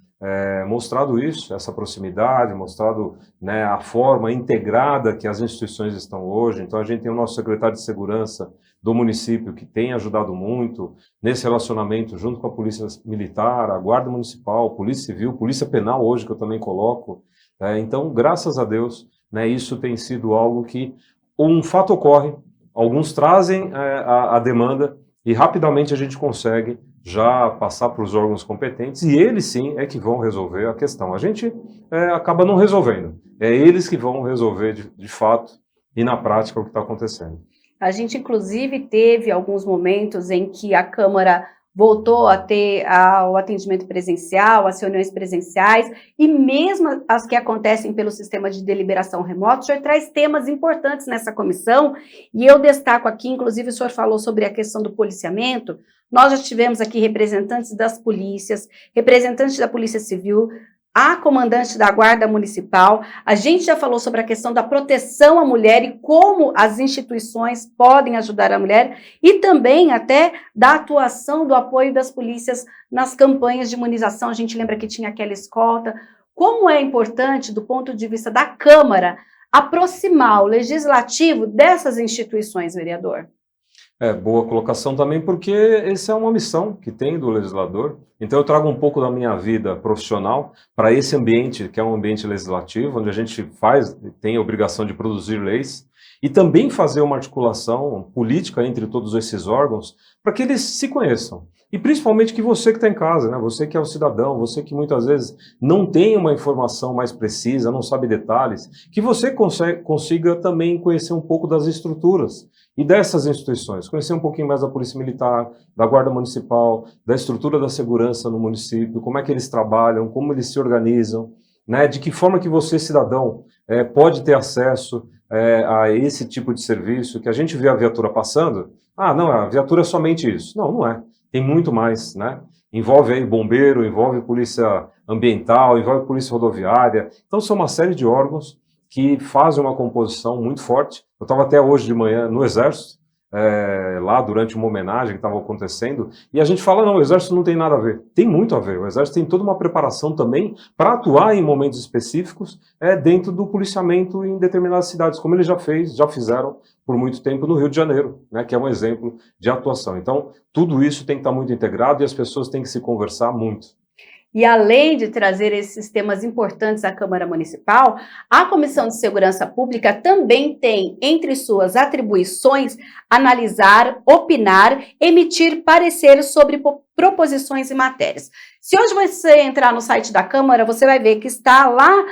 mostrado isso, essa proximidade, mostrado, né, a forma integrada que as instituições estão hoje. Então a gente tem o nosso secretário de Segurança do município que tem ajudado muito nesse relacionamento junto com a Polícia Militar, a Guarda Municipal, Polícia Civil, Polícia Penal hoje que eu também coloco. Então, graças a Deus, né, isso tem sido algo que um fato ocorre, alguns trazem a demanda e rapidamente a gente consegue já passar para os órgãos competentes, e eles sim é que vão resolver a questão. A gente acaba não resolvendo, é eles que vão resolver de fato e na prática o que está acontecendo. A gente, inclusive, teve alguns momentos em que a Câmara voltou a ter o atendimento presencial, as reuniões presenciais, e mesmo as que acontecem pelo sistema de deliberação remoto, o senhor traz temas importantes nessa comissão, e eu destaco aqui, inclusive o senhor falou sobre a questão do policiamento. Nós já tivemos aqui representantes das polícias, representantes da Polícia Civil, a comandante da Guarda Municipal. A gente já falou sobre a questão da proteção à mulher e como as instituições podem ajudar a mulher, e também até da atuação do apoio das polícias nas campanhas de imunização. A gente lembra que tinha aquela escolta. Como é importante, do ponto de vista da Câmara, aproximar o Legislativo dessas instituições, vereador? Boa colocação também, porque essa é uma missão que tem do legislador. Então eu trago um pouco da minha vida profissional para esse ambiente, que é um ambiente legislativo, onde a gente tem a obrigação de produzir leis. E também fazer uma articulação política entre todos esses órgãos para que eles se conheçam. E principalmente que você que está em casa, né? Você que é o cidadão, você que muitas vezes não tem uma informação mais precisa, não sabe detalhes, que você consiga também conhecer um pouco das estruturas e dessas instituições, conhecer um pouquinho mais da Polícia Militar, da Guarda Municipal, da estrutura da segurança no município, como é que eles trabalham, como eles se organizam, né? De que forma que você, cidadão, pode ter acesso a esse tipo de serviço, que a gente vê a viatura passando, não, a viatura é somente isso. Não, não é. Tem muito mais, né? Envolve aí bombeiro, envolve polícia ambiental, envolve polícia rodoviária. Então são uma série de órgãos que fazem uma composição muito forte. Eu estava até hoje de manhã no Exército, lá durante uma homenagem que estava acontecendo, e a gente fala, não, o Exército não tem nada a ver. Tem muito a ver. O Exército tem toda uma preparação também para atuar em momentos específicos dentro do policiamento em determinadas cidades, como ele já fizeram por muito tempo no Rio de Janeiro, né, que é um exemplo de atuação. Então, tudo isso tem que estar muito integrado e as pessoas têm que se conversar muito. E além de trazer esses temas importantes à Câmara Municipal, a Comissão de Segurança Pública também tem, entre suas atribuições, analisar, opinar, emitir pareceres sobre proposições e matérias. Se hoje você entrar no site da Câmara, você vai ver que está lá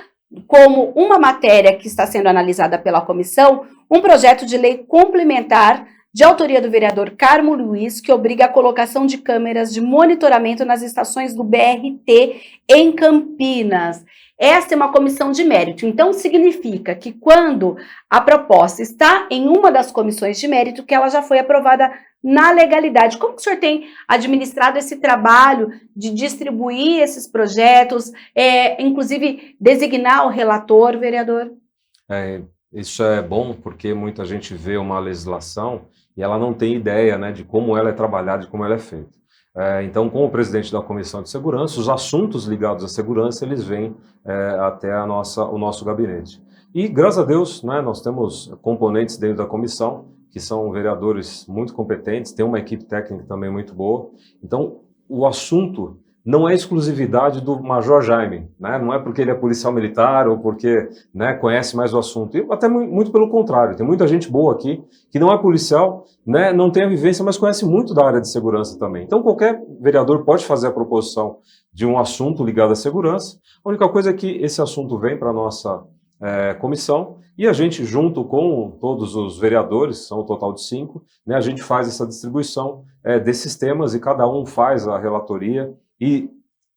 como uma matéria que está sendo analisada pela comissão, um projeto de lei complementar de autoria do vereador Carmo Luiz, que obriga a colocação de câmeras de monitoramento nas estações do BRT em Campinas. Esta é uma comissão de mérito, então significa que quando a proposta está em uma das comissões de mérito, que ela já foi aprovada na legalidade. Como que o senhor tem administrado esse trabalho de distribuir esses projetos, inclusive designar o relator, vereador? Isso é bom porque muita gente vê uma legislação e ela não tem ideia, né, de como ela é trabalhada, de como ela é feita. Então, como presidente da Comissão de Segurança, os assuntos ligados à segurança, eles vêm até o nosso gabinete. E, graças a Deus, né, nós temos componentes dentro da comissão, que são vereadores muito competentes, tem uma equipe técnica também muito boa. Então, o assunto não é exclusividade do Major Jaime, né? Não é porque ele é policial militar ou porque, né, conhece mais o assunto. E até muito pelo contrário, tem muita gente boa aqui que não é policial, né, não tem a vivência, mas conhece muito da área de segurança também. Então qualquer vereador pode fazer a proposição de um assunto ligado à segurança. A única coisa é que esse assunto vem para a nossa comissão e a gente, junto com todos os vereadores, são um total de 5, né, a gente faz essa distribuição desses temas e cada um faz a relatoria. E,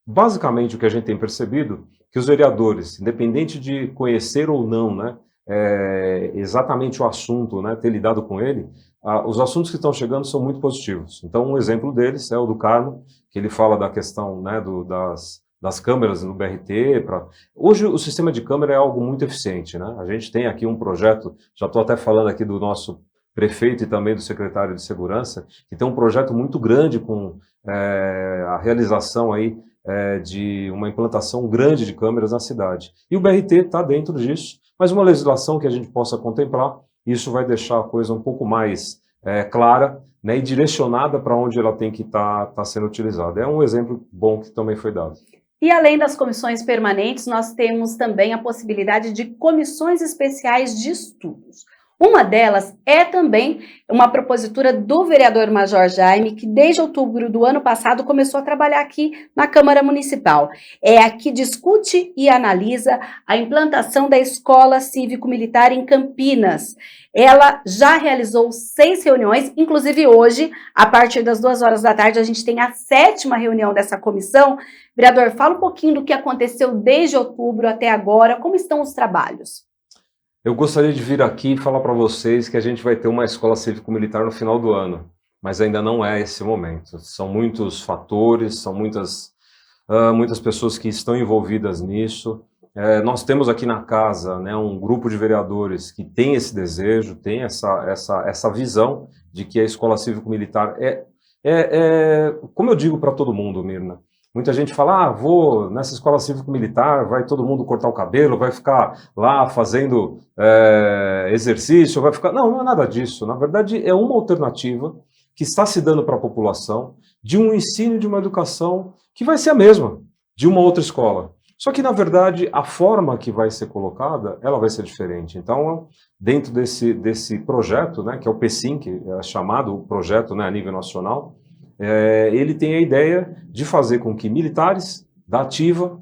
basicamente, o que a gente tem percebido, que os vereadores, independente de conhecer ou não, né, exatamente o assunto, né, ter lidado com ele, os assuntos que estão chegando são muito positivos. Então, um exemplo deles é o do Carmo, que ele fala da questão, né, das câmeras no BRT. Hoje, o sistema de câmera é algo muito eficiente, né? A gente tem aqui um projeto, já estou até falando aqui do nosso prefeito e também do secretário de Segurança, que tem um projeto muito grande com a realização aí de uma implantação grande de câmeras na cidade. E o BRT está dentro disso, mas uma legislação que a gente possa contemplar, isso vai deixar a coisa um pouco mais clara, né, e direcionada para onde ela tem que estar sendo utilizada. É um exemplo bom que também foi dado. E além das comissões permanentes, nós temos também a possibilidade de comissões especiais de estudos. Uma delas é também uma propositura do vereador Major Jaime, que desde outubro do ano passado começou a trabalhar aqui na Câmara Municipal. É a que discute e analisa a implantação da Escola Cívico-Militar em Campinas. Ela já realizou 6 reuniões, inclusive hoje, a partir das 2 horas da tarde, a gente tem a 7ª reunião dessa comissão. Vereador, fala um pouquinho do que aconteceu desde outubro até agora, como estão os trabalhos? Eu gostaria de vir aqui e falar para vocês que a gente vai ter uma escola cívico-militar no final do ano, mas ainda não é esse momento. São muitos fatores, são muitas pessoas que estão envolvidas nisso. Nós temos aqui na casa, né, um grupo de vereadores que tem esse desejo, tem essa visão de que a escola cívico-militar como eu digo para todo mundo, Mirna, muita gente fala, vou nessa escola cívico-militar, vai todo mundo cortar o cabelo, vai ficar lá fazendo exercício, vai ficar... Não, não é nada disso. Na verdade, é uma alternativa que está se dando para a população de um ensino, de uma educação que vai ser a mesma de uma outra escola. Só que, na verdade, a forma que vai ser colocada, ela vai ser diferente. Então, dentro desse projeto, né, que é o PSIM, que é chamado projeto, né, a nível nacional, ele tem a ideia de fazer com que militares da ativa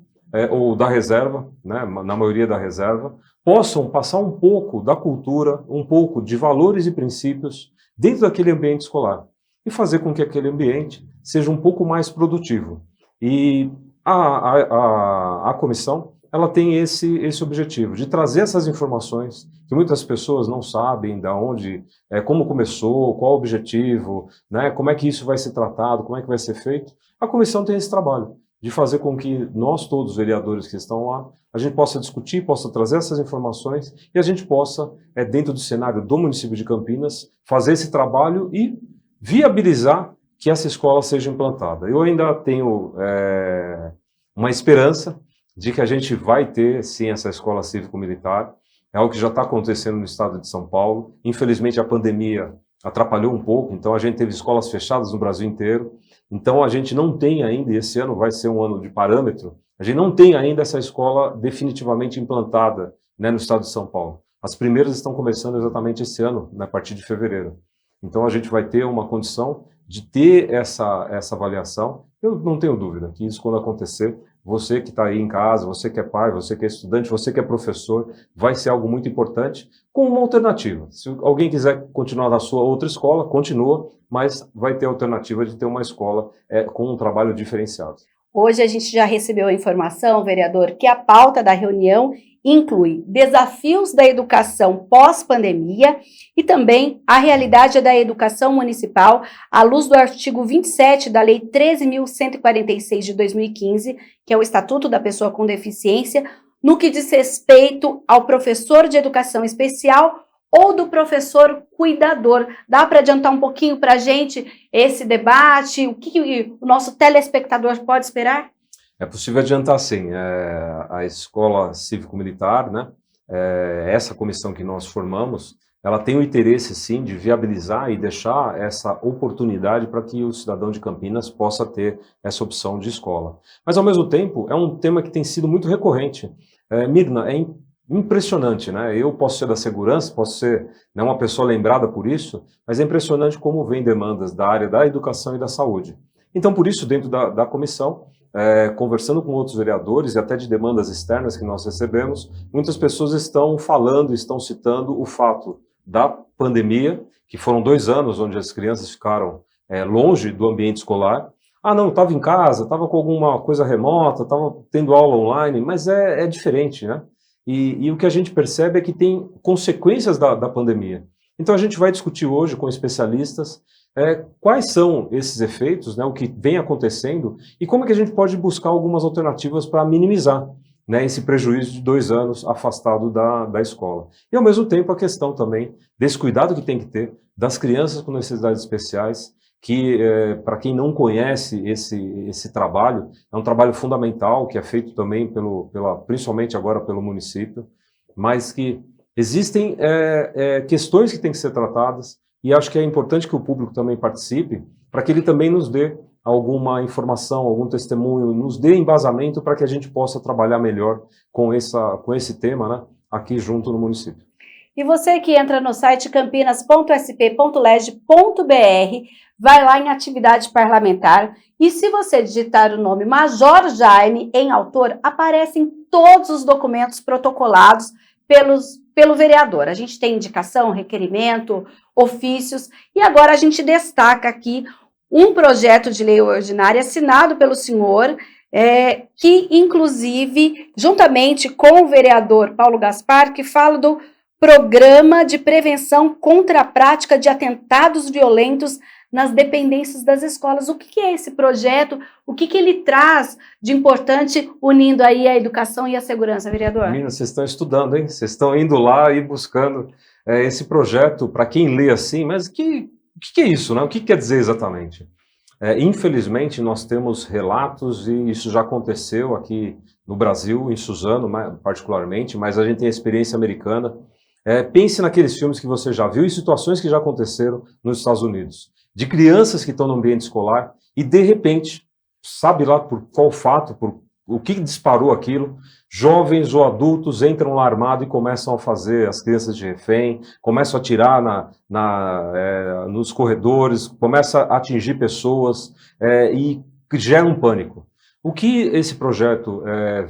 ou da reserva, né, na maioria da reserva, possam passar um pouco da cultura, um pouco de valores e princípios dentro daquele ambiente escolar e fazer com que aquele ambiente seja um pouco mais produtivo. E a comissão, ela tem esse objetivo de trazer essas informações que muitas pessoas não sabem de onde, como começou, qual o objetivo, né, como é que isso vai ser tratado, como é que vai ser feito. A comissão tem esse trabalho de fazer com que nós, todos os vereadores que estão lá, a gente possa discutir, possa trazer essas informações e a gente possa, dentro do cenário do município de Campinas, fazer esse trabalho e viabilizar que essa escola seja implantada. Eu ainda tenho uma esperança de que a gente vai ter, sim, essa escola cívico-militar. É algo que já está acontecendo no estado de São Paulo. Infelizmente, a pandemia atrapalhou um pouco, então a gente teve escolas fechadas no Brasil inteiro. Então a gente não tem ainda, e esse ano vai ser um ano de parâmetro, a gente não tem ainda essa escola definitivamente implantada, né, no estado de São Paulo. As primeiras estão começando exatamente esse ano, a partir de fevereiro. Então a gente vai ter uma condição de ter essa avaliação. Eu não tenho dúvida que isso, quando acontecer, você que está aí em casa, você que é pai, você que é estudante, você que é professor, vai ser algo muito importante, com uma alternativa. Se alguém quiser continuar na sua outra escola, continua, mas vai ter a alternativa de ter uma escola com um trabalho diferenciado. Hoje a gente já recebeu a informação, vereador, que a pauta da reunião inclui desafios da educação pós-pandemia e também a realidade da educação municipal à luz do artigo 27 da Lei 13.146 de 2015, que é o Estatuto da Pessoa com Deficiência, no que diz respeito ao professor de educação especial ou do professor cuidador. Dá para adiantar um pouquinho para a gente esse debate? O que o nosso telespectador pode esperar? É possível adiantar, sim. A Escola Cívico-Militar, né, essa comissão que nós formamos, ela tem o interesse, sim, de viabilizar e deixar essa oportunidade para que o cidadão de Campinas possa ter essa opção de escola. Mas, ao mesmo tempo, é um tema que tem sido muito recorrente. Mirna, é impressionante, né? Eu posso ser da segurança, posso ser, né, uma pessoa lembrada por isso, mas é impressionante como vem demandas da área da educação e da saúde. Então, por isso, dentro da comissão, conversando com outros vereadores e até de demandas externas que nós recebemos, muitas pessoas estão falando, estão citando o fato da pandemia, que foram 2 anos onde as crianças ficaram longe do ambiente escolar. Ah, não, estava em casa, estava com alguma coisa remota, estava tendo aula online, mas é diferente, né? E o que a gente percebe é que tem consequências da pandemia. Então a gente vai discutir hoje com especialistas quais são esses efeitos, né, o que vem acontecendo e como é que a gente pode buscar algumas alternativas para minimizar, né, esse prejuízo de 2 anos afastado da escola. E ao mesmo tempo a questão também desse cuidado que tem que ter das crianças com necessidades especiais, que para quem não conhece esse trabalho, é um trabalho fundamental que é feito também principalmente agora pelo município, mas que existem questões que têm que ser tratadas e acho que é importante que o público também participe para que ele também nos dê alguma informação, algum testemunho, nos dê embasamento para que a gente possa trabalhar melhor com esse tema, né, aqui junto no município. E você que entra no site campinas.sp.leg.br, vai lá em atividade parlamentar e se você digitar o nome Major Jaime em autor, aparecem todos os documentos protocolados pelo vereador. A gente tem indicação, requerimento, ofícios e agora a gente destaca aqui um projeto de lei ordinária assinado pelo senhor, que inclusive, juntamente com o vereador Paulo Gaspar, que fala do Programa de Prevenção contra a Prática de Atentados Violentos nas Dependências das Escolas. O que é esse projeto? O que ele traz de importante unindo aí a educação e a segurança, vereador? Meninas, vocês estão estudando, hein? Vocês estão indo lá e buscando esse projeto, para quem lê assim, mas o que é isso, né? O que quer dizer exatamente? Infelizmente, nós temos relatos, e isso já aconteceu aqui no Brasil, em Suzano, particularmente, mas a gente tem a experiência americana. Pense naqueles filmes que você já viu e situações que já aconteceram nos Estados Unidos, de crianças que estão no ambiente escolar e, de repente, sabe lá por qual fato, por o que disparou aquilo? Jovens ou adultos entram lá armados e começam a fazer as crianças de refém, começam a atirar nos corredores, começam a atingir pessoas e gera um pânico. O que esse projeto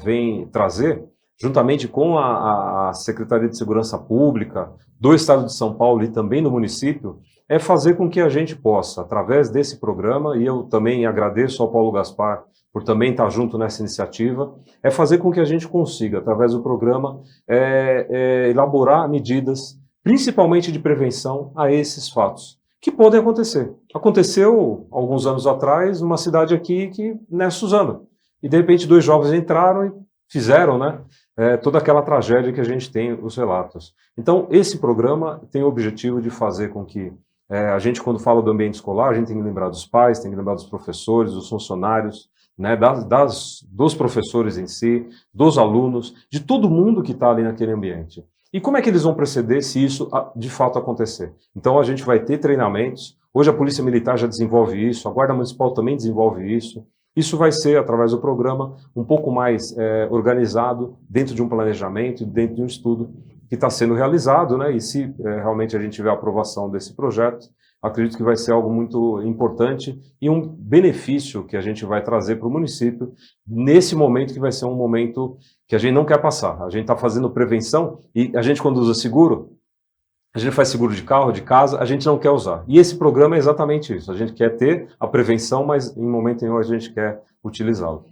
vem trazer, juntamente com a Secretaria de Segurança Pública do Estado de São Paulo e também do município, é fazer com que a gente possa, através desse programa, e eu também agradeço ao Paulo Gaspar por também estar junto nessa iniciativa, é fazer com que a gente consiga, através do programa, elaborar medidas, principalmente de prevenção a esses fatos, que podem acontecer. Aconteceu, alguns anos atrás, numa cidade aqui, Suzano, e de repente 2 jovens entraram e fizeram, toda aquela tragédia que a gente tem, os relatos. Então, esse programa tem o objetivo de fazer com que a gente, quando fala do ambiente escolar, a gente tem que lembrar dos pais, tem que lembrar dos professores, dos funcionários, dos professores em si, dos alunos, de todo mundo que está ali naquele ambiente. E como é que eles vão proceder se isso de fato acontecer? Então, a gente vai ter treinamentos. Hoje a Polícia Militar já desenvolve isso, a Guarda Municipal também desenvolve isso. Isso vai ser, através do programa, um pouco mais organizado dentro de um planejamento, dentro de um estudo que está sendo realizado, e se realmente a gente tiver a aprovação desse projeto, acredito que vai ser algo muito importante e um benefício que a gente vai trazer para o município nesse momento que vai ser um momento que a gente não quer passar. A gente está fazendo prevenção e a gente, quando usa seguro, a gente faz seguro de carro, de casa, a gente não quer usar. E esse programa é exatamente isso. A gente quer ter a prevenção, mas em momento nenhum a gente quer utilizá-lo.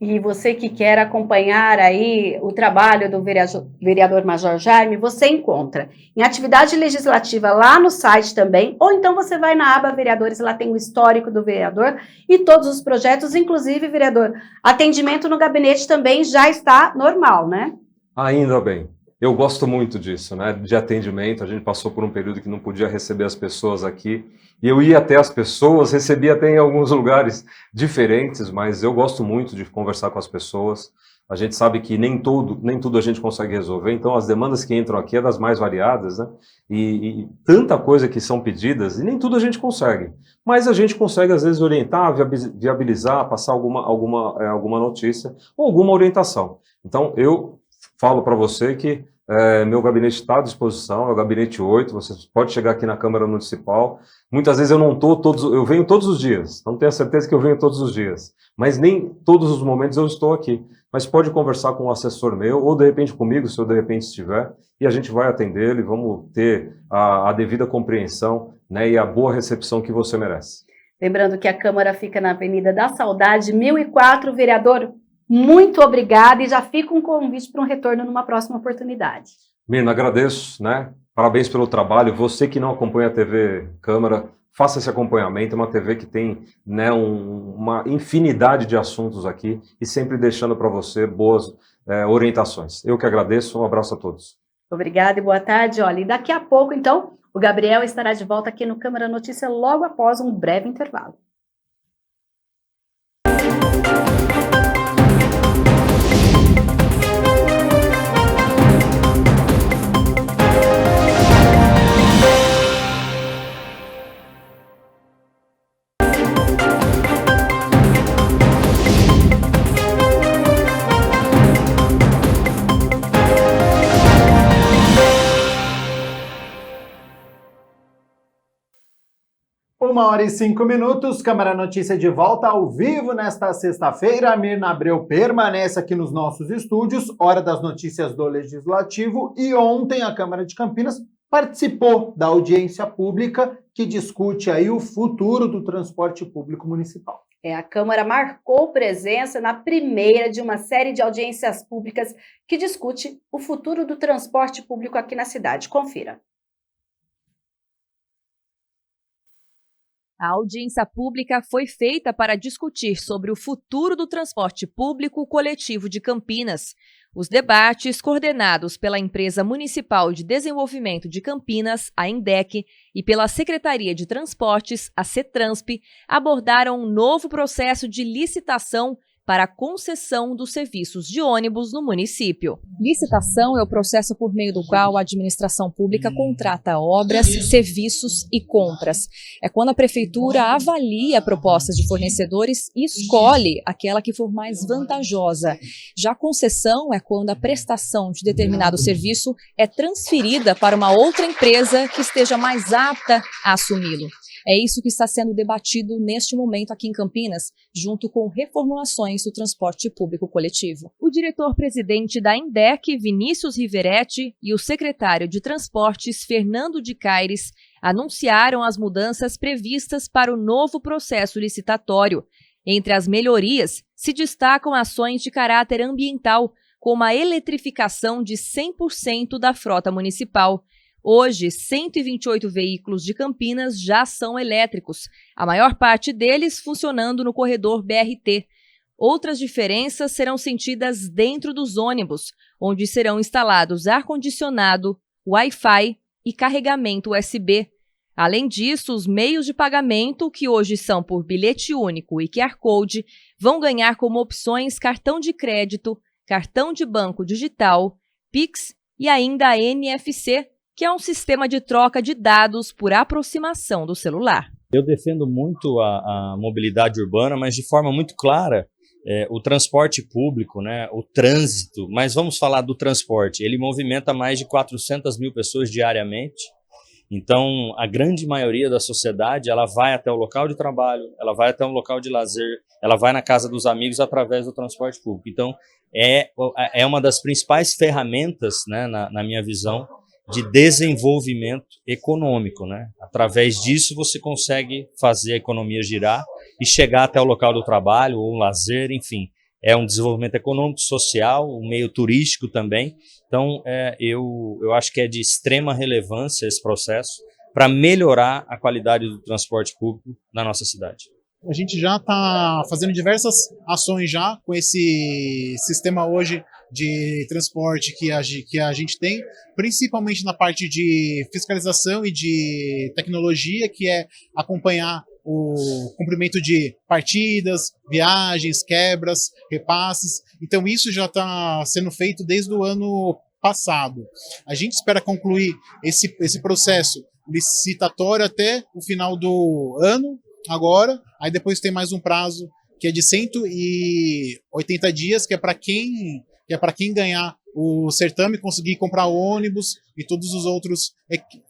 E você que quer acompanhar aí o trabalho do vereador Major Jaime, você encontra em atividade legislativa lá no site também, ou então você vai na aba vereadores, lá tem o histórico do vereador e todos os projetos, inclusive, vereador, atendimento no gabinete também já está normal, né? Ainda bem. Eu gosto muito disso, de atendimento. A gente passou por um período que não podia receber as pessoas aqui. E eu ia até as pessoas, recebia até em alguns lugares diferentes, mas eu gosto muito de conversar com as pessoas. A gente sabe que nem tudo a gente consegue resolver, então as demandas que entram aqui é das mais variadas, E tanta coisa que são pedidas, e nem tudo a gente consegue. Mas a gente consegue, às vezes, orientar, viabilizar, passar alguma notícia ou alguma orientação. Então, eu falo para você que meu gabinete está à disposição, é o gabinete 8, você pode chegar aqui na Câmara Municipal. Muitas vezes eu venho todos os dias, não tenho certeza que eu venho todos os dias, mas nem todos os momentos eu estou aqui. Mas pode conversar com um assessor meu, ou de repente comigo, se eu de repente estiver, e a gente vai atender e vamos ter a devida compreensão, e a boa recepção que você merece. Lembrando que a Câmara fica na Avenida da Saudade, 1004, vereador. Muito obrigada e já fica um convite para um retorno numa próxima oportunidade. Mirna, agradeço, Parabéns pelo trabalho. Você que não acompanha a TV Câmara, faça esse acompanhamento. É uma TV que tem uma infinidade de assuntos aqui e sempre deixando para você boas orientações. Eu que agradeço, um abraço a todos. Obrigada e boa tarde. Olha, e daqui a pouco, então, o Gabriel estará de volta aqui no Câmara Notícia logo após um breve intervalo. Uma hora e 5 minutos, Câmara Notícia de volta ao vivo nesta sexta-feira. A Mirna Abreu permanece aqui nos nossos estúdios, hora das notícias do Legislativo, e ontem a Câmara de Campinas participou da audiência pública que discute aí o futuro do transporte público municipal. A Câmara marcou presença na primeira de uma série de audiências públicas que discute o futuro do transporte público aqui na cidade. Confira. A audiência pública foi feita para discutir sobre o futuro do transporte público coletivo de Campinas. Os debates, coordenados pela Empresa Municipal de Desenvolvimento de Campinas, a INDEC, e pela Secretaria de Transportes, a CETRANSP, abordaram um novo processo de licitação para a concessão dos serviços de ônibus no município. Licitação é o processo por meio do qual a administração pública contrata obras, serviços e compras. É quando a prefeitura avalia propostas de fornecedores e escolhe aquela que for mais vantajosa. Já a concessão é quando a prestação de determinado serviço é transferida para uma outra empresa que esteja mais apta a assumi-lo. É isso que está sendo debatido neste momento aqui em Campinas, junto com reformulações do transporte público coletivo. O diretor-presidente da INDEC, Vinícius Riveretti, e o secretário de Transportes, Fernando de Caires, anunciaram as mudanças previstas para o novo processo licitatório. Entre as melhorias, se destacam ações de caráter ambiental, como a eletrificação de 100% da frota municipal. Hoje, 128 veículos de Campinas já são elétricos, a maior parte deles funcionando no corredor BRT. Outras diferenças serão sentidas dentro dos ônibus, onde serão instalados ar-condicionado, Wi-Fi e carregamento USB. Além disso, os meios de pagamento, que hoje são por bilhete único e QR Code, vão ganhar como opções cartão de crédito, cartão de banco digital, Pix e ainda a NFC, que é um sistema de troca de dados por aproximação do celular. Eu defendo muito a mobilidade urbana, mas de forma muito clara, o transporte público, né, o trânsito, mas vamos falar do transporte, ele movimenta mais de 400 mil pessoas diariamente, então a grande maioria da sociedade ela vai até o local de trabalho, ela vai até um local de lazer, ela vai na casa dos amigos através do transporte público, então é uma das principais ferramentas, né, na minha visão, de desenvolvimento econômico, né? Através disso você consegue fazer a economia girar e chegar até o local do trabalho ou um lazer, enfim. É um desenvolvimento econômico, social, um meio turístico também. Então, eu acho que é de extrema relevância esse processo para melhorar a qualidade do transporte público na nossa cidade. A gente já está fazendo diversas ações já com esse sistema hoje de transporte que a gente tem, principalmente na parte de fiscalização e de tecnologia, que é acompanhar o cumprimento de partidas, viagens, quebras, repasses. Então isso já está sendo feito desde o ano passado. A gente espera concluir esse processo licitatório até o final do ano, agora, aí depois tem mais um prazo que é de 180 dias, que é para quem ganhar o certame conseguir comprar ônibus e todos os outros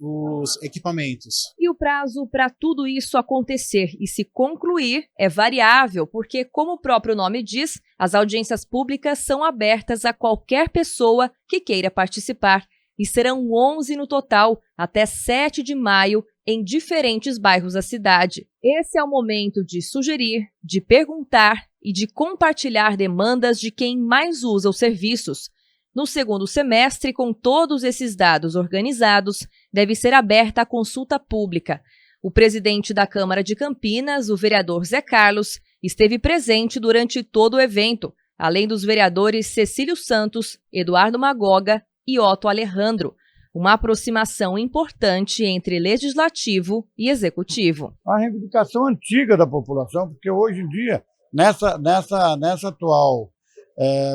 os equipamentos. E o prazo para tudo isso acontecer e se concluir é variável, porque, como o próprio nome diz, as audiências públicas são abertas a qualquer pessoa que queira participar, e serão 11 no total, até 7 de maio, em diferentes bairros da cidade. Esse é o momento de sugerir, de perguntar e de compartilhar demandas de quem mais usa os serviços. No segundo semestre, com todos esses dados organizados, deve ser aberta a consulta pública. O presidente da Câmara de Campinas, o vereador Zé Carlos, esteve presente durante todo o evento, além dos vereadores Cecílio Santos, Eduardo Magoga e Otto Alejandro. Uma aproximação importante entre legislativo e executivo. A reivindicação antiga da população, porque hoje em dia, nessa atual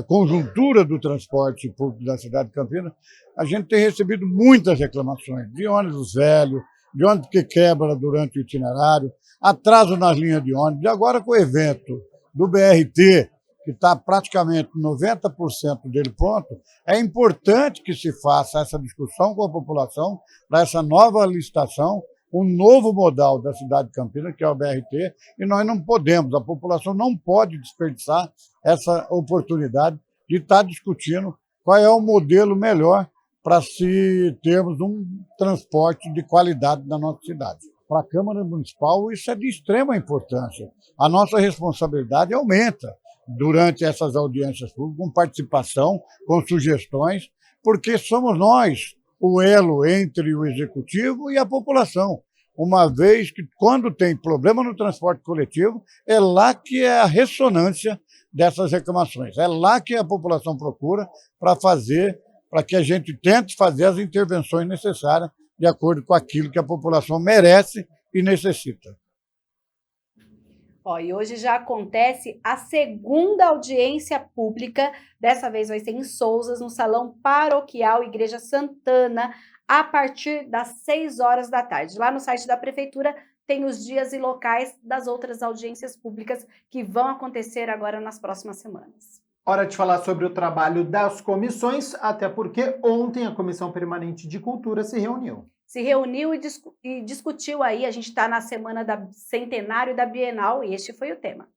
conjuntura do transporte público da cidade de Campinas, a gente tem recebido muitas reclamações de ônibus velho, de ônibus que quebra durante o itinerário, atraso nas linhas de ônibus. E agora com o evento do BRT, que está praticamente 90% dele pronto, é importante que se faça essa discussão com a população para essa nova licitação, um novo modal da cidade de Campinas, que é o BRT, e nós não podemos, a população não pode desperdiçar essa oportunidade de estar discutindo qual é o modelo melhor para se termos um transporte de qualidade na nossa cidade. Para a Câmara Municipal, isso é de extrema importância. A nossa responsabilidade aumenta durante essas audiências públicas, com participação, com sugestões, porque somos nós o elo entre o executivo e a população, uma vez que, quando tem problema no transporte coletivo, é lá que é a ressonância dessas reclamações, é lá que a população procura para que a gente tente fazer as intervenções necessárias de acordo com aquilo que a população merece e necessita. E hoje já acontece a segunda audiência pública, dessa vez vai ser em Sousas, no Salão Paroquial Igreja Santana, a partir das 6 horas da tarde. Lá no site da Prefeitura tem os dias e locais das outras audiências públicas que vão acontecer agora nas próximas semanas. Hora de falar sobre o trabalho das comissões, até porque ontem a Comissão Permanente de Cultura se reuniu. Se reuniu e discutiu aí, a gente está na semana da centenário da Bienal e este foi o tema.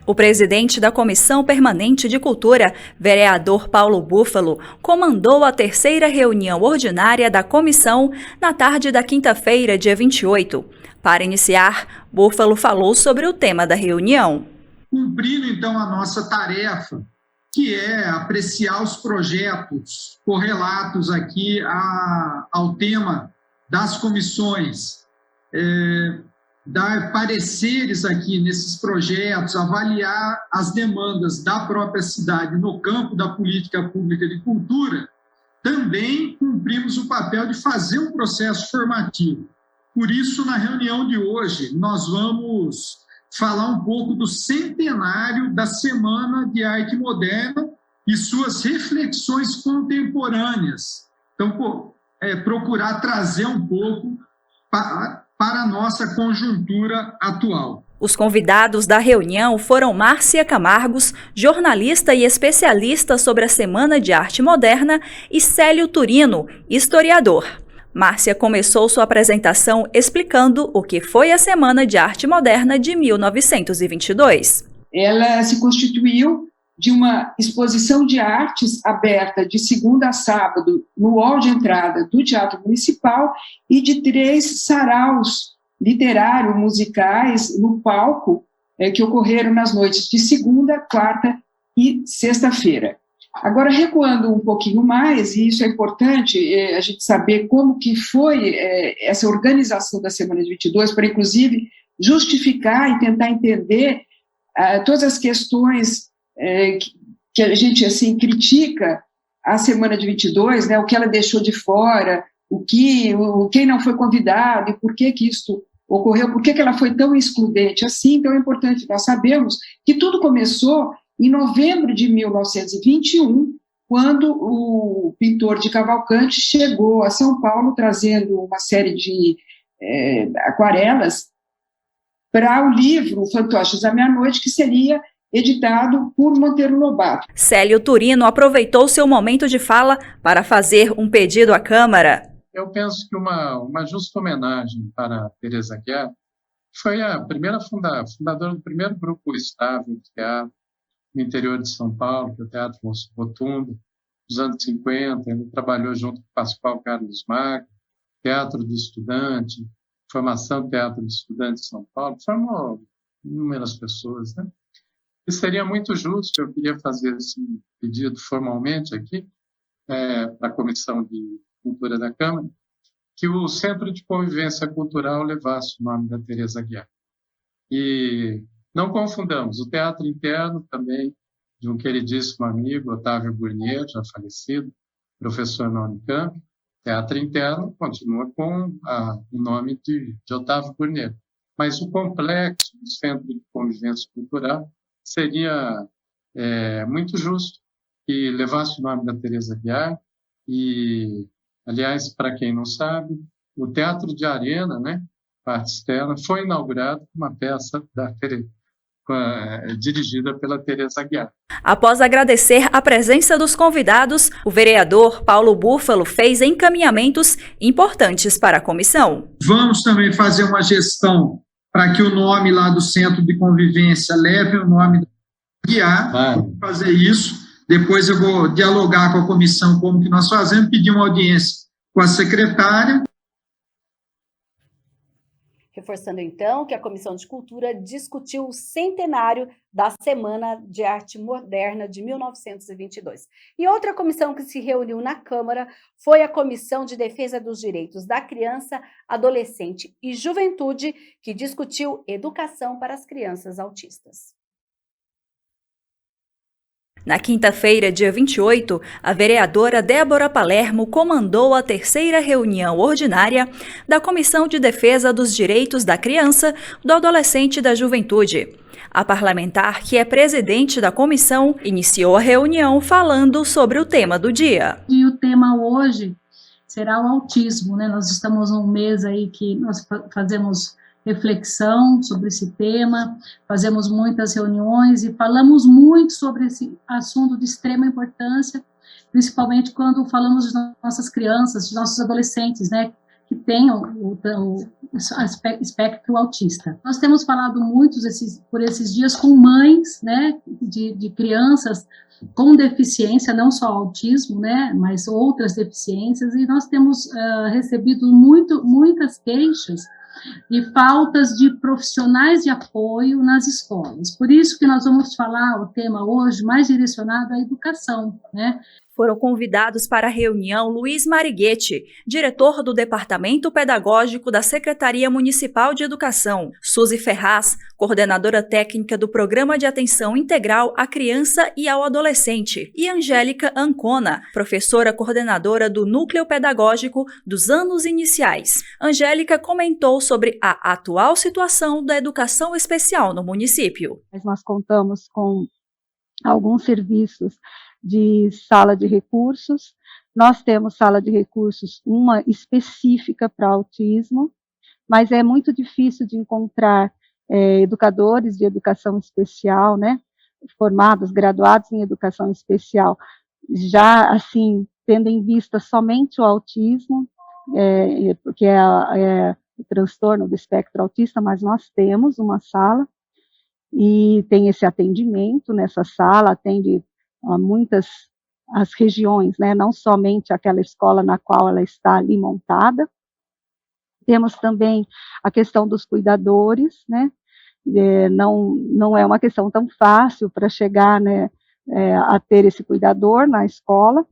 O presidente da Comissão Permanente de Cultura, vereador Paulo Búfalo, comandou a terceira reunião ordinária da comissão na tarde da quinta-feira, dia 28. Para iniciar, Búfalo falou sobre o tema da reunião. Cumprindo, então, a nossa tarefa, que é apreciar os projetos correlatos aqui ao tema das comissões, dar pareceres aqui nesses projetos, avaliar as demandas da própria cidade no campo da política pública de cultura, também cumprimos o papel de fazer um processo formativo. Por isso, na reunião de hoje, nós vamos falar um pouco do centenário da Semana de Arte Moderna e suas reflexões contemporâneas. Então, procurar trazer um pouco para a nossa conjuntura atual. Os convidados da reunião foram Márcia Camargos, jornalista e especialista sobre a Semana de Arte Moderna, e Célio Turino, historiador. Márcia começou sua apresentação explicando o que foi a Semana de Arte Moderna de 1922. Ela se constituiu de uma exposição de artes aberta de segunda a sábado no hall de entrada do Teatro Municipal e de 3 saraus literários musicais no palco que ocorreram nas noites de segunda, quarta e sexta-feira. Agora, recuando um pouquinho mais, e isso é importante a gente saber como que foi essa organização da Semana de 22, para, inclusive, justificar e tentar entender todas as questões que a gente, assim, critica a Semana de 22, né, o que ela deixou de fora, quem não foi convidado e por que isso ocorreu, por que ela foi tão excludente assim. Então, é importante nós sabermos que tudo começou em novembro de 1921, quando o pintor de Cavalcante chegou a São Paulo trazendo uma série de aquarelas para o livro Fantoches da Meia-Noite, que seria editado por Monteiro Lobato. Célio Turino aproveitou seu momento de fala para fazer um pedido à Câmara. Eu penso que uma justa homenagem para Teresa Aguiar foi a primeira fundadora do primeiro grupo estável de teatro no interior de São Paulo, que é o Teatro Rotundo, dos anos 50, ele trabalhou junto com Pascoal Carlos Magno, Teatro do Estudante, formação do Teatro do Estudante de São Paulo, formou inúmeras pessoas, né? E seria muito justo, eu queria fazer esse pedido formalmente aqui, para a Comissão de Cultura da Câmara, que o Centro de Convivência Cultural levasse o nome da Teresa Aguiar. E não confundamos, o teatro interno também, de um queridíssimo amigo, Otávio Burnier, já falecido, professor na Unicamp. Teatro interno continua com o nome de Otávio Burnier. Mas o complexo do Centro de Convivência Cultural seria muito justo que levasse o nome da Teresa Aguiar. E, aliás, para quem não sabe, o Teatro de Arena, né, parte externa, foi inaugurado com uma peça da Teresa, dirigida pela Teresa Aguiar. Após agradecer a presença dos convidados, o vereador Paulo Búfalo fez encaminhamentos importantes para a comissão. Vamos também fazer uma gestão para que o nome lá do Centro de Convivência leve o nome da Aguiar. Vamos fazer isso. Depois eu vou dialogar com a comissão como que nós fazemos, pedir uma audiência com a secretária. Reforçando, então, que a Comissão de Cultura discutiu o centenário da Semana de Arte Moderna de 1922. E outra comissão que se reuniu na Câmara foi a Comissão de Defesa dos Direitos da Criança, Adolescente e Juventude, que discutiu educação para as crianças autistas. Na quinta-feira, dia 28, a vereadora Débora Palermo comandou a terceira reunião ordinária da Comissão de Defesa dos Direitos da Criança, do Adolescente e da Juventude. A parlamentar, que é presidente da comissão, iniciou a reunião falando sobre o tema do dia. E o tema hoje será o autismo, né? Nós estamos num mês aí que nós fazemos reflexão sobre esse tema, fazemos muitas reuniões e falamos muito sobre esse assunto de extrema importância, principalmente quando falamos de nossas crianças, de nossos adolescentes, né, que tenham o espectro autista. Nós temos falado muito por esses dias com mães, né, de crianças com deficiência, não só autismo, né, mas outras deficiências, e nós temos recebido muitas queixas de faltas de profissionais de apoio nas escolas. Por isso que nós vamos falar o tema hoje mais direcionado à educação, né? Foram convidados para a reunião Luiz Mariguete, diretor do Departamento Pedagógico da Secretaria Municipal de Educação, Suzy Ferraz, coordenadora técnica do Programa de Atenção Integral à Criança e ao Adolescente, e Angélica Ancona, professora coordenadora do Núcleo Pedagógico dos Anos Iniciais. Angélica comentou sobre a atual situação da educação especial no município. Nós contamos com alguns serviços de sala de recursos. Nós temos sala de recursos, uma específica para autismo, mas é muito difícil de encontrar educadores de educação especial, né, formados, graduados em educação especial, já assim, tendo em vista somente o autismo, porque é o transtorno do espectro autista, mas nós temos uma sala, e tem esse atendimento nessa sala, atende a muitas as regiões, né, não somente aquela escola na qual ela está ali montada. Temos também a questão dos cuidadores, né, não é uma questão tão fácil para chegar, né, a ter esse cuidador na escola.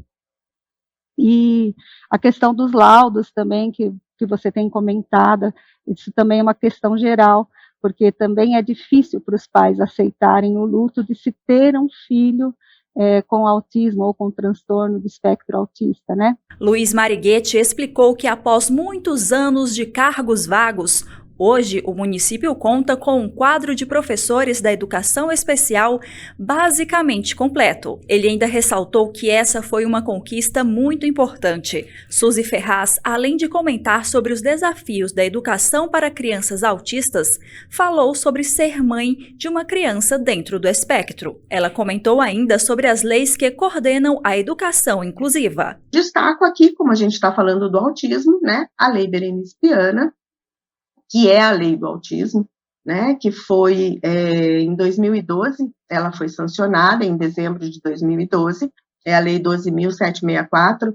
E a questão dos laudos também, que você tem comentado, isso também é uma questão geral, porque também é difícil para os pais aceitarem o luto de se ter um filho com autismo ou com transtorno do espectro autista, né? Luiz Mariguete explicou que após muitos anos de cargos vagos, hoje o município conta com um quadro de professores da educação especial basicamente completo. Ele ainda ressaltou que essa foi uma conquista muito importante. Suzy Ferraz, além de comentar sobre os desafios da educação para crianças autistas, falou sobre ser mãe de uma criança dentro do espectro. Ela comentou ainda sobre as leis que coordenam a educação inclusiva. Destaco aqui, como a gente está falando do autismo, né, a Lei Berenice Viana, que é a lei do autismo, né, que foi em 2012, ela foi sancionada em dezembro de 2012, é a lei 12.764,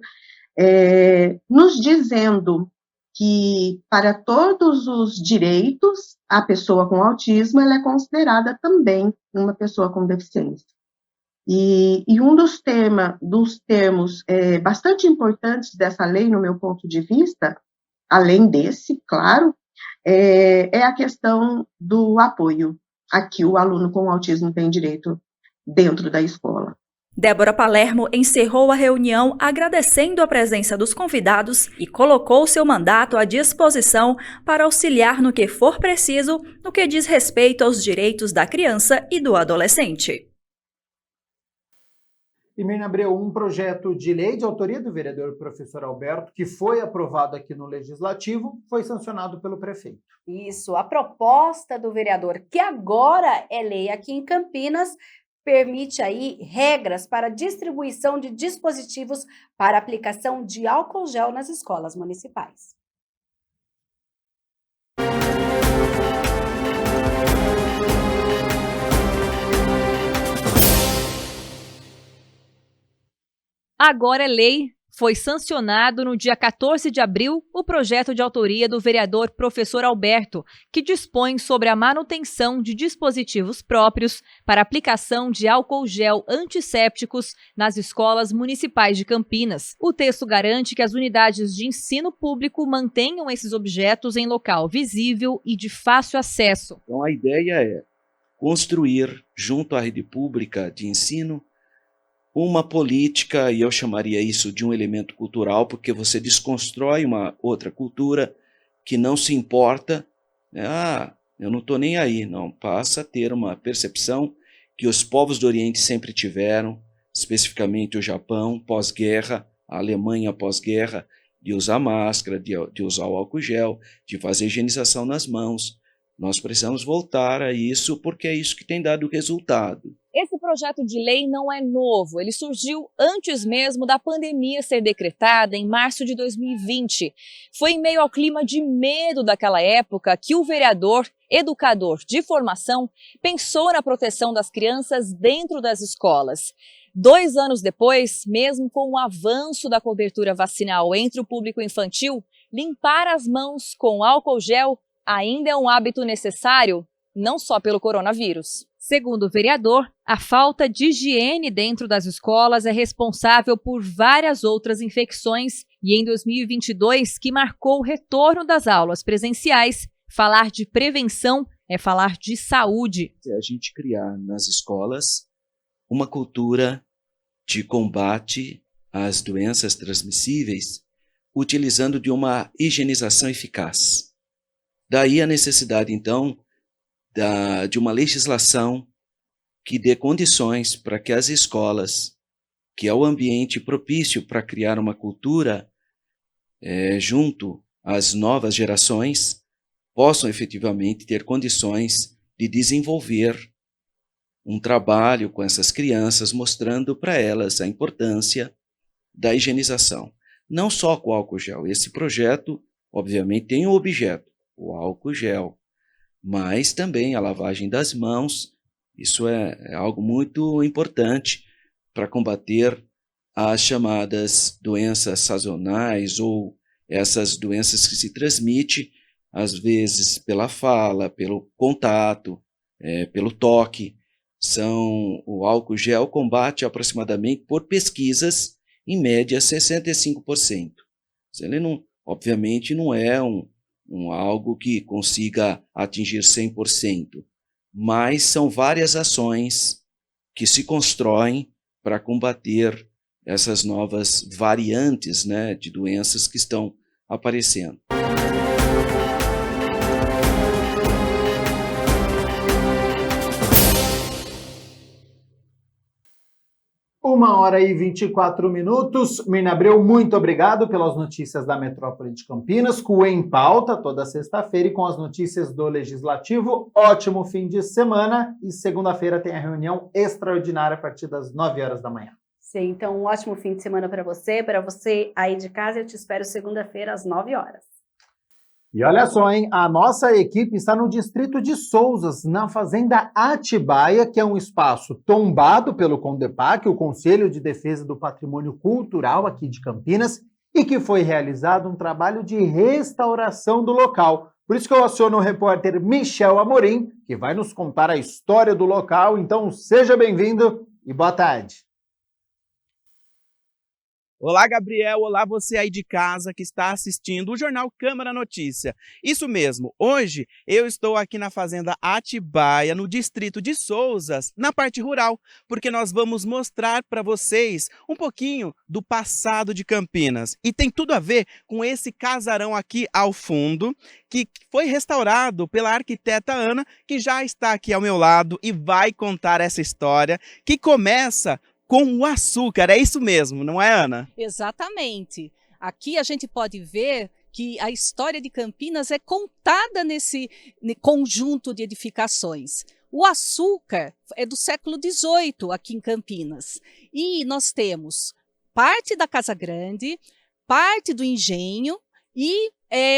nos dizendo que para todos os direitos, a pessoa com autismo, ela é considerada também uma pessoa com deficiência. E um dos termos bastante importantes dessa lei, no meu ponto de vista, além desse, claro, é a questão do apoio a que o aluno com autismo tem direito dentro da escola. Débora Palermo encerrou a reunião agradecendo a presença dos convidados e colocou seu mandato à disposição para auxiliar no que for preciso no que diz respeito aos direitos da criança e do adolescente. E Mirna Abreu, um projeto de lei de autoria do vereador professor Alberto, que foi aprovado aqui no Legislativo, foi sancionado pelo prefeito. Isso, a proposta do vereador, que agora é lei aqui em Campinas, permite aí regras para distribuição de dispositivos para aplicação de álcool gel nas escolas municipais. Agora é lei. Foi sancionado no dia 14 de abril o projeto de autoria do vereador professor Alberto, que dispõe sobre a manutenção de dispositivos próprios para aplicação de álcool gel antissépticos nas escolas municipais de Campinas. O texto garante que as unidades de ensino público mantenham esses objetos em local visível e de fácil acesso. Então a ideia é construir, junto à rede pública de ensino, uma política, e eu chamaria isso de um elemento cultural, porque você desconstrói uma outra cultura que não se importa, eu não estou nem aí, não, passa a ter uma percepção que os povos do Oriente sempre tiveram, especificamente o Japão, pós-guerra, a Alemanha pós-guerra, de usar máscara, de usar o álcool gel, de fazer higienização nas mãos. Nós precisamos voltar a isso, porque é isso que tem dado resultado. Esse projeto de lei não é novo, ele surgiu antes mesmo da pandemia ser decretada em março de 2020. Foi em meio ao clima de medo daquela época que o vereador, educador de formação, pensou na proteção das crianças dentro das escolas. 2 anos depois, mesmo com o avanço da cobertura vacinal entre o público infantil, limpar as mãos com álcool gel ainda é um hábito necessário, não só pelo coronavírus. Segundo o vereador, a falta de higiene dentro das escolas é responsável por várias outras infecções e em 2022, que marcou o retorno das aulas presenciais, falar de prevenção é falar de saúde. A gente criar nas escolas uma cultura de combate às doenças transmissíveis, utilizando de uma higienização eficaz. Daí a necessidade, então, de uma legislação que dê condições para que as escolas, que é o ambiente propício para criar uma cultura junto às novas gerações, possam efetivamente ter condições de desenvolver um trabalho com essas crianças, mostrando para elas a importância da higienização. Não só com o álcool gel. Esse projeto, obviamente, tem um objeto, o álcool gel, mas também a lavagem das mãos. Isso é algo muito importante para combater as chamadas doenças sazonais ou essas doenças que se transmitem, às vezes pela fala, pelo contato, pelo toque. O álcool gel combate aproximadamente, por pesquisas, em média 65%. Ele não, obviamente não é algo que consiga atingir 100%, mas são várias ações que se constroem para combater essas novas variantes, né, de doenças que estão aparecendo. 1h24. Mirna Abreu, muito obrigado pelas notícias da Metrópole de Campinas, com o Em Pauta toda sexta-feira e com as notícias do Legislativo. Ótimo fim de semana e segunda-feira tem a reunião extraordinária a partir das 9h da manhã. Sim, então um ótimo fim de semana para você aí de casa. Eu te espero segunda-feira às 9h. E olha só, hein? A nossa equipe está no distrito de Souzas, na fazenda Atibaia, que é um espaço tombado pelo CONDEPAC, o Conselho de Defesa do Patrimônio Cultural aqui de Campinas, e que foi realizado um trabalho de restauração do local. Por isso que eu aciono o repórter Michel Amorim, que vai nos contar a história do local. Então, seja bem-vindo e boa tarde. Olá, Gabriel. Olá, você aí de casa que está assistindo o Jornal Câmara Notícia. Isso mesmo, hoje eu estou aqui na Fazenda Atibaia, no distrito de Souzas, na parte rural, porque nós vamos mostrar para vocês um pouquinho do passado de Campinas. E tem tudo a ver com esse casarão aqui ao fundo, que foi restaurado pela arquiteta Ana, que já está aqui ao meu lado e vai contar essa história, que começa com o açúcar. É isso mesmo, não é, Ana? Exatamente. Aqui a gente pode ver que a história de Campinas é contada nesse conjunto de edificações. O açúcar é do século XVIII aqui em Campinas. E nós temos parte da Casa Grande, parte do engenho e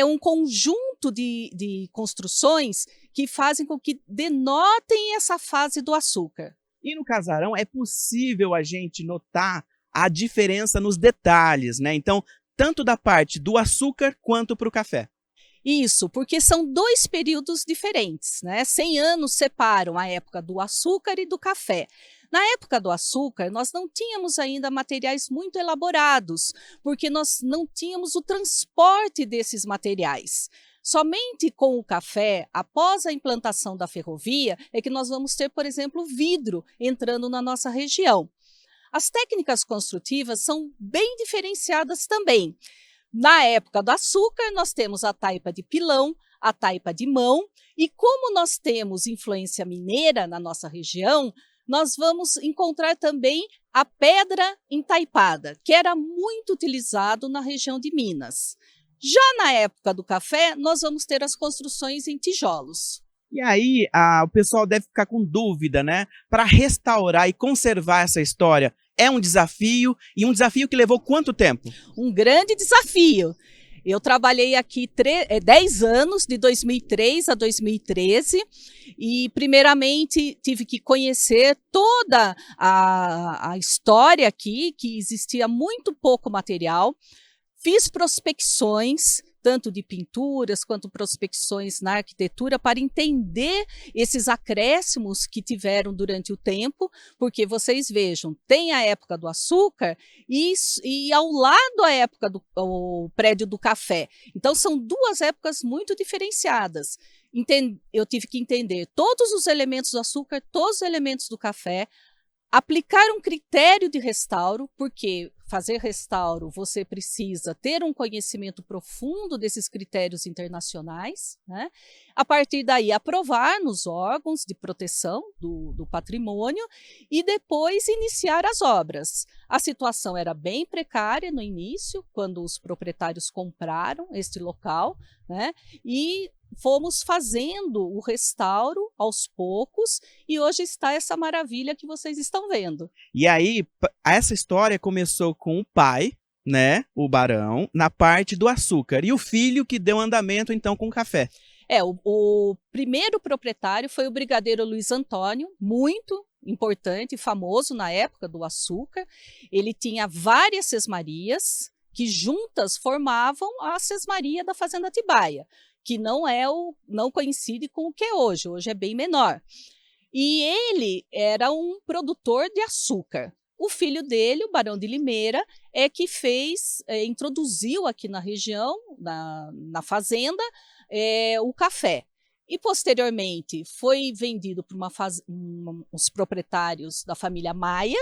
um conjunto de construções que fazem com que denotem essa fase do açúcar. E no casarão é possível a gente notar a diferença nos detalhes, né? Então, tanto da parte do açúcar quanto para o café. Isso, porque são 2 períodos diferentes, né? 100 anos separam a época do açúcar e do café. Na época do açúcar, nós não tínhamos ainda materiais muito elaborados, porque nós não tínhamos o transporte desses materiais. Somente com o café, após a implantação da ferrovia, é que nós vamos ter, por exemplo, vidro entrando na nossa região. As técnicas construtivas são bem diferenciadas também. Na época do açúcar, nós temos a taipa de pilão, a taipa de mão, e como nós temos influência mineira na nossa região, nós vamos encontrar também a pedra entaipada, que era muito utilizado na região de Minas. Já na época do café, nós vamos ter as construções em tijolos. E aí, o pessoal deve ficar com dúvida, né? Para restaurar e conservar essa história, é um desafio, e um desafio que levou quanto tempo? Um grande desafio. Eu trabalhei aqui 10 anos, de 2003 a 2013, e primeiramente tive que conhecer toda a história aqui, que existia muito pouco material. Fiz prospecções, tanto de pinturas quanto prospecções na arquitetura, para entender esses acréscimos que tiveram durante o tempo, porque vocês vejam, tem a época do açúcar e ao lado a época do prédio do café. Então são duas épocas muito diferenciadas. Eu tive que entender todos os elementos do açúcar, todos os elementos do café, aplicar um critério de restauro, porque fazer restauro você precisa ter um conhecimento profundo desses critérios internacionais, né? A partir daí aprovar nos órgãos de proteção do patrimônio e depois iniciar as obras. A situação era bem precária no início, quando os proprietários compraram este local, né? E fomos fazendo o restauro aos poucos e hoje está essa maravilha que vocês estão vendo. E aí, essa história começou com o pai, né, o barão, na parte do açúcar, e o filho que deu andamento então com o café. O primeiro proprietário foi o brigadeiro Luiz Antônio, muito importante e famoso na época do açúcar. Ele tinha várias sesmarias que juntas formavam a sesmaria da Fazenda Atibaia, que não coincide com o que é hoje. Hoje é bem menor. E ele era um produtor de açúcar. O filho dele, o Barão de Limeira, é que introduziu aqui na região, na fazenda, o café. E, posteriormente, foi vendido para os proprietários da família Maia,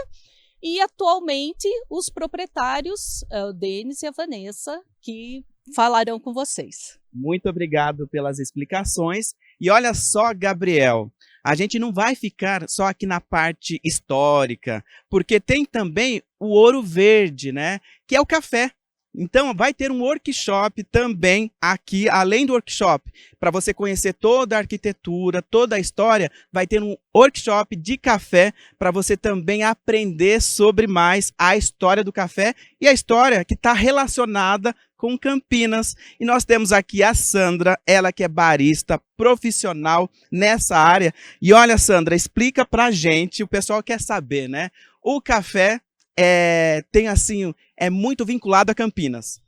e, atualmente, os proprietários, o Denis e a Vanessa, que falarão com vocês. Muito obrigado pelas explicações. E olha só, Gabriel, a gente não vai ficar só aqui na parte histórica, porque tem também o ouro verde, né? Que é o café. Então, vai ter um workshop também aqui, além do workshop, para você conhecer toda a arquitetura, toda a história, vai ter um workshop de café para você também aprender sobre mais a história do café e a história que está relacionada com Campinas. E nós temos aqui a Sandra, ela que é barista profissional nessa área. E olha, Sandra, explica pra gente, o pessoal quer saber, né? O café é muito vinculado a Campinas.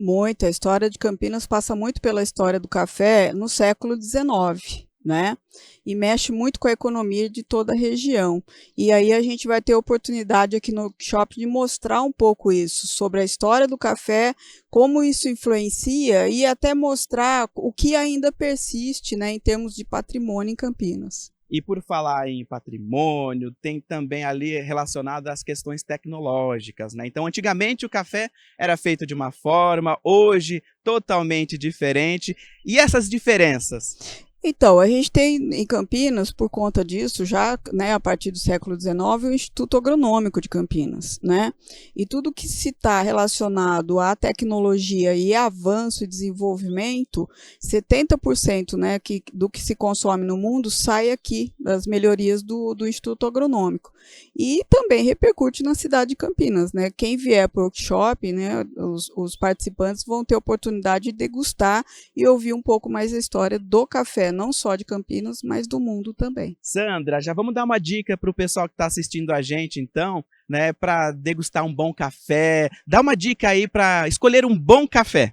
Muito, a história de Campinas passa muito pela história do café no século XIX, né? E mexe muito com a economia de toda a região. E aí a gente vai ter a oportunidade aqui no workshop de mostrar um pouco isso, sobre a história do café, como isso influencia e até mostrar o que ainda persiste, né, em termos de patrimônio em Campinas. E por falar em patrimônio, tem também ali relacionado às questões tecnológicas, né? Então, antigamente o café era feito de uma forma, hoje totalmente diferente. E essas diferenças? Então, a gente tem em Campinas, por conta disso, já, né, a partir do século XIX, o Instituto Agronômico de Campinas, né? E tudo que se está relacionado à tecnologia e avanço e desenvolvimento, 70%, né, do que se consome no mundo sai aqui, das melhorias do Instituto Agronômico. E também repercute na cidade de Campinas, né? Quem vier para o workshop, né, os participantes vão ter a oportunidade de degustar e ouvir um pouco mais a história do café, não só de Campinas, mas do mundo também. Sandra, já vamos dar uma dica para o pessoal que está assistindo a gente, então, né, para degustar um bom café. Dá uma dica aí para escolher um bom café.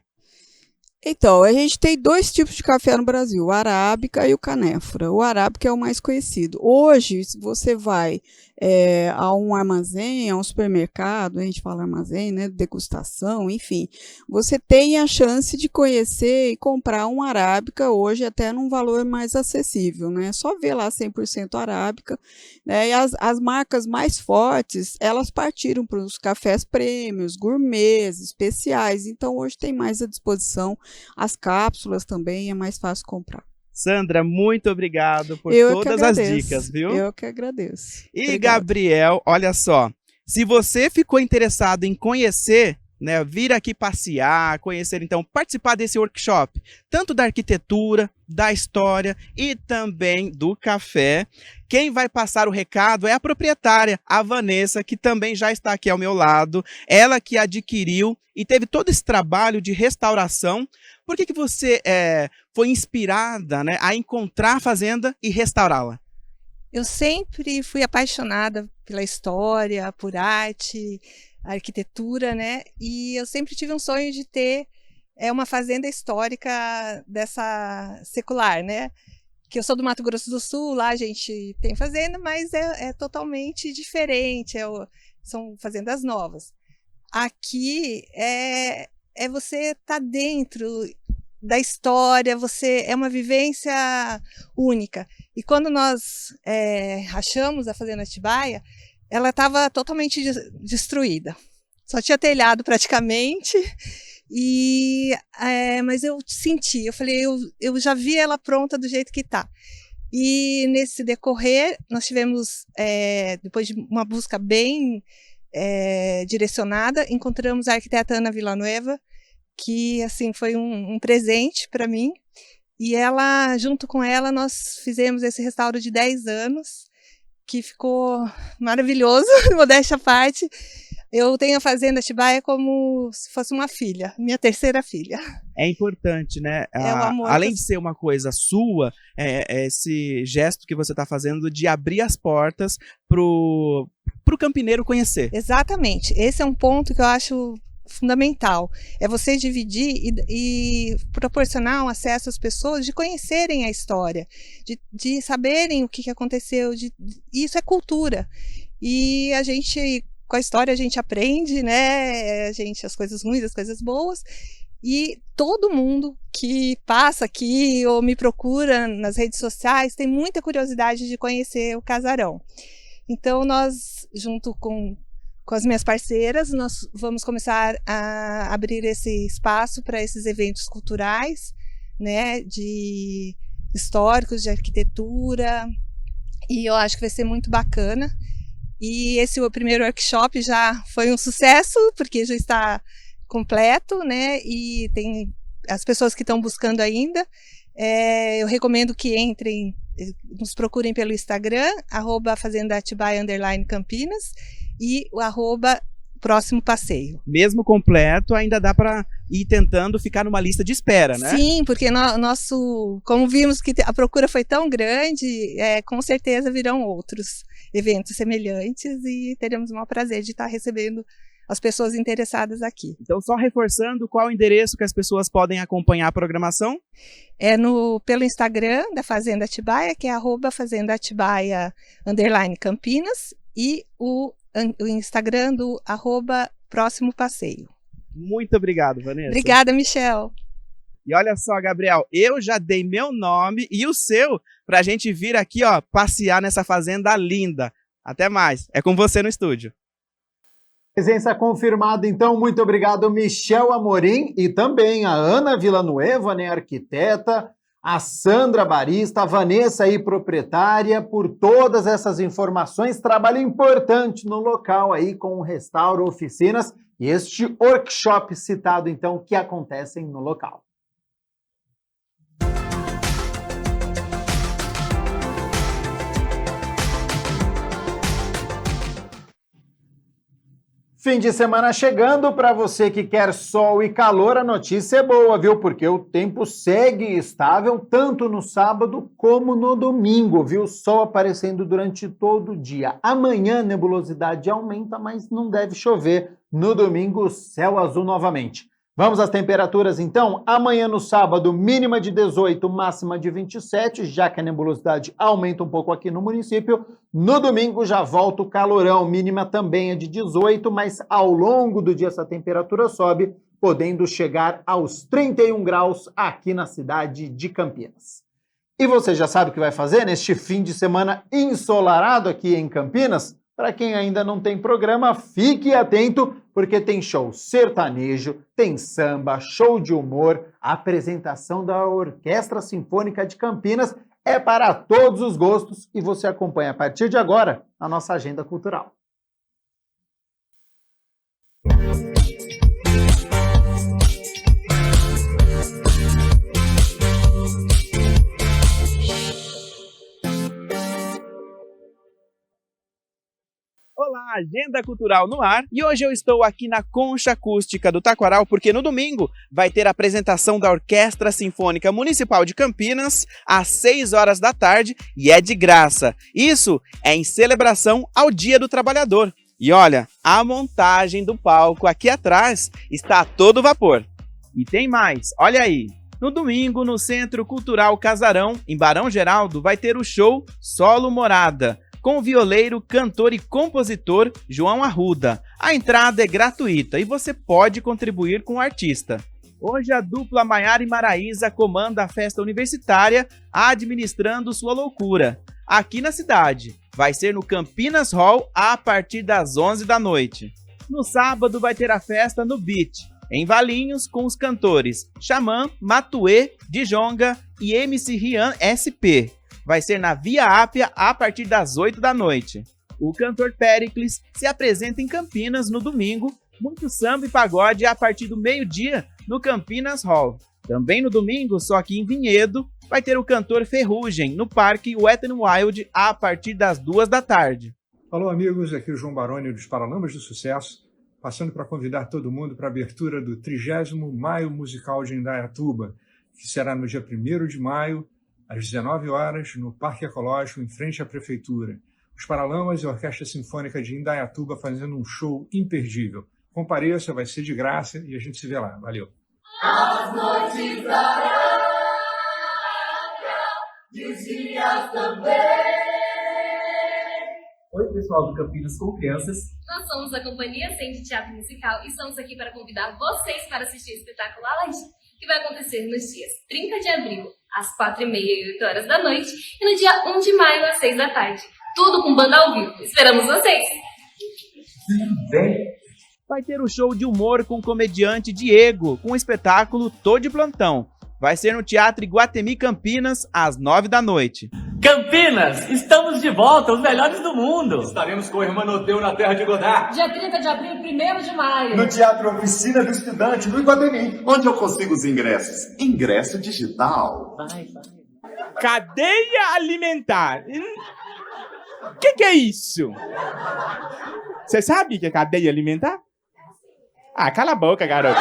Então, a gente tem dois tipos de café no Brasil, o arábica e o canéfora. O arábica é o mais conhecido. Hoje, se você vai a um armazém, a um supermercado, a gente fala armazém, né, degustação, enfim, você tem a chance de conhecer e comprar um arábica hoje até num valor mais acessível, né? Só ver lá 100% arábica, né? E as marcas mais fortes, elas partiram para os cafés prêmios, gourmets, especiais, então hoje tem mais à disposição, as cápsulas também é mais fácil comprar. Sandra, muito obrigado por todas as dicas, viu? Eu que agradeço. E Obrigada. Gabriel, olha só, se você ficou interessado em conhecer, né, vir aqui passear, conhecer, então, participar desse workshop, tanto da arquitetura, da história e também do café, quem vai passar o recado é a proprietária, a Vanessa, que também já está aqui ao meu lado, ela que adquiriu e teve todo esse trabalho de restauração. Por que você foi inspirada, né, a encontrar a fazenda e restaurá-la? Eu sempre fui apaixonada pela história, por arte, arquitetura, né? E eu sempre tive um sonho de ter uma fazenda histórica dessa secular, né? Que eu sou do Mato Grosso do Sul, lá a gente tem fazenda, mas é totalmente diferente, são fazendas novas. Aqui você tá dentro da história, é uma vivência única. E quando nós achamos a Fazenda Atibaia, ela estava totalmente destruída. Só tinha telhado praticamente, mas eu senti, eu falei, eu já vi ela pronta do jeito que está. E nesse decorrer, nós tivemos, depois de uma busca bem direcionada, encontramos a arquiteta Ana Villanueva, que assim foi um presente para mim, e junto com ela, nós fizemos esse restauro de 10 anos, que ficou maravilhoso, modéstia à parte. Eu tenho a Fazenda Atibaia como se fosse uma filha, minha terceira filha. É importante, né? O amor além de ser uma coisa sua, esse gesto que você está fazendo de abrir as portas pro campineiro conhecer. Exatamente. Esse é um ponto que eu acho fundamental. É você dividir e proporcionar um acesso às pessoas de conhecerem a história, de saberem o que aconteceu. Isso é cultura. E a gente, com a história, a gente aprende, né? As coisas ruins, as coisas boas. E todo mundo que passa aqui ou me procura nas redes sociais tem muita curiosidade de conhecer o casarão. Então, nós, junto com as minhas parceiras, nós vamos começar a abrir esse espaço para esses eventos culturais, né, de históricos, de arquitetura, e eu acho que vai ser muito bacana. E esse primeiro workshop já foi um sucesso, porque já está completo, né, e tem as pessoas que estão buscando ainda. Eu recomendo que entrem, nos procurem pelo Instagram, @FazendaAtibaia_Campinas, e o @Próximo Passeio. Mesmo completo, ainda dá para ir tentando ficar numa lista de espera, né? Sim, porque como vimos que a procura foi tão grande, com certeza virão outros eventos semelhantes e teremos o maior prazer de estar recebendo as pessoas interessadas aqui. Então, só reforçando, qual o endereço que as pessoas podem acompanhar a programação? Pelo Instagram da Fazenda Atibaia, que é @FazendaAtibaia_Campinas, e o Instagram do @Próximo Passeio. Muito obrigado, Vanessa. Obrigada, Michel. E olha só, Gabriel, eu já dei meu nome e o seu para a gente vir aqui, ó, passear nessa fazenda linda. Até mais. É com você no estúdio. Presença confirmada, então, muito obrigado, Michel Amorim, e também a Ana Villanueva, né, arquiteta, a Sandra Barista, a Vanessa aí, proprietária, por todas essas informações, trabalho importante no local aí com restauro, oficinas e este workshop citado, então, que acontecem no local. Fim de semana chegando, para você que quer sol e calor, a notícia é boa, viu? Porque o tempo segue estável tanto no sábado como no domingo, viu? Sol aparecendo durante todo o dia. Amanhã a nebulosidade aumenta, mas não deve chover. No domingo, céu azul novamente. Vamos às temperaturas, então? Amanhã no sábado, mínima de 18, máxima de 27, já que a nebulosidade aumenta um pouco aqui no município. No domingo já volta o calorão, mínima também é de 18, mas ao longo do dia essa temperatura sobe, podendo chegar aos 31 graus aqui na cidade de Campinas. E você já sabe o que vai fazer neste fim de semana ensolarado aqui em Campinas? Para quem ainda não tem programa, fique atento, porque tem show sertanejo, tem samba, show de humor, a apresentação da Orquestra Sinfônica de Campinas é para todos os gostos e você acompanha a partir de agora a nossa agenda cultural. Olá, Agenda Cultural no ar, e hoje eu estou aqui na Concha Acústica do Taquaral porque no domingo vai ter a apresentação da Orquestra Sinfônica Municipal de Campinas às 6 horas da tarde e é de graça. Isso é em celebração ao Dia do Trabalhador. E olha, a montagem do palco aqui atrás está a todo vapor. E tem mais, olha aí. No domingo, no Centro Cultural Casarão, em Barão Geraldo, vai ter o show Solo Morada, com o violeiro, cantor e compositor João Arruda. A entrada é gratuita e você pode contribuir com o artista. Hoje a dupla Maiara e Maraísa comanda a festa universitária, administrando sua loucura. Aqui na cidade, vai ser no Campinas Hall a partir das 11 da noite. No sábado vai ter a festa no Beat, em Valinhos, com os cantores Xamã, Matuê, Djonga e MC Rian SP. Vai ser na Via Ápia a partir das 8 da noite. O cantor Péricles se apresenta em Campinas no domingo, muito samba e pagode a partir do meio-dia no Campinas Hall. Também no domingo, só que em Vinhedo, vai ter o cantor Ferrugem no Parque Wet n Wild a partir das 2 da tarde. Alô amigos, aqui é o João Baroni dos Paralamas do Sucesso, passando para convidar todo mundo para a abertura do 30º Maio Musical de Indaiatuba, que será no dia 1º de maio, às 19 horas, no Parque Ecológico, em frente à Prefeitura. Os Paralamas e a Orquestra Sinfônica de Indaiatuba fazendo um show imperdível. Compareça, vai ser de graça e a gente se vê lá. Valeu! As noites douradas e os dias também. Oi, pessoal do Campinas com Crianças. Nós somos a Companhia Centro de Teatro Musical e estamos aqui para convidar vocês para assistir o espetáculo Aladim, que vai acontecer nos dias 30 de abril, às 4h30 e 8 horas da noite, e no dia 1 de maio, às 6 da tarde. Tudo com banda ao vivo. Esperamos vocês! Vai ter o show de humor com o comediante Diego, com o espetáculo Tô de Plantão. Vai ser no Teatro Iguatemi Campinas, às 9 da noite. Campinas, estamos de volta, os melhores do mundo. Estaremos com o Hermanoteu na terra de Godard. Dia 30 de abril e 1º de maio. No Teatro Oficina do Estudante, no Iguatemi. Onde eu consigo os ingressos? Ingresso digital. Vai. Cadeia alimentar. O que é isso? Você sabe o que é cadeia alimentar? Ah, cala a boca, garoto.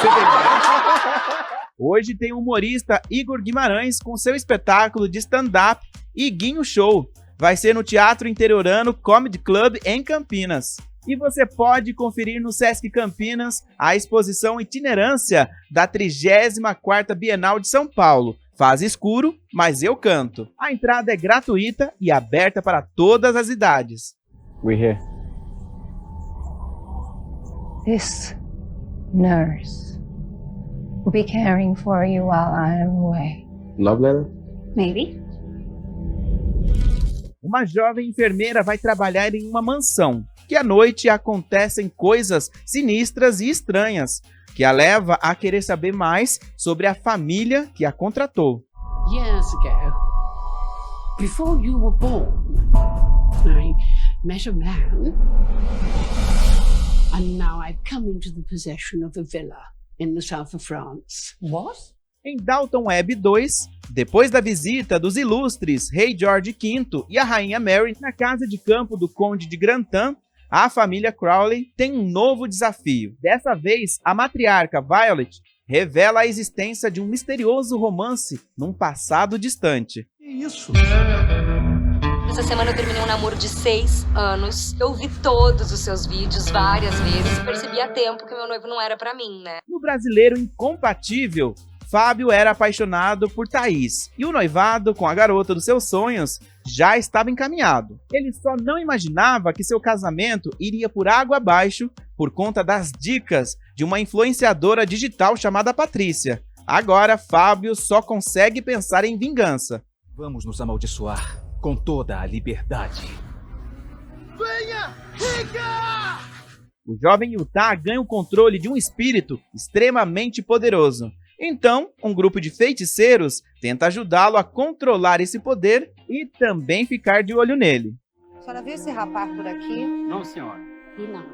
Hoje tem o humorista Igor Guimarães com seu espetáculo de stand-up Iguinho Show. Vai ser no Teatro Interiorano Comedy Club em Campinas. E você pode conferir no Sesc Campinas a exposição Itinerância da 34ª Bienal de São Paulo. Faz escuro, mas eu canto. A entrada é gratuita e aberta para todas as idades. We're here. This nurse will be caring for you while I am away. Love letter? Maybe. Uma jovem enfermeira vai trabalhar em uma mansão, que à noite acontecem coisas sinistras e estranhas, que a leva a querer saber mais sobre a família que a contratou. Years ago, before you were born, I met a man, and now I've come into the possession of a villa in the south of France. What? Em Downton Abbey 2, depois da visita dos ilustres Rei George V e a Rainha Mary na casa de campo do Conde de Grantham, a família Crowley tem um novo desafio. Dessa vez, a matriarca Violet revela a existência de um misterioso romance num passado distante. Que isso? Essa semana eu terminei um namoro de 6 anos. Eu vi todos os seus vídeos várias vezes e percebi a tempo que meu noivo não era pra mim, né? No Brasileiro Incompatível, Fábio era apaixonado por Thaís e o noivado com a garota dos seus sonhos já estava encaminhado. Ele só não imaginava que seu casamento iria por água abaixo por conta das dicas de uma influenciadora digital chamada Patrícia. Agora, Fábio só consegue pensar em vingança. Vamos nos amaldiçoar com toda a liberdade. Venha, rica! O jovem Utah ganha o controle de um espírito extremamente poderoso. Então, um grupo de feiticeiros tenta ajudá-lo a controlar esse poder e também ficar de olho nele. A senhora viu esse rapaz por aqui? Não, senhora. E não.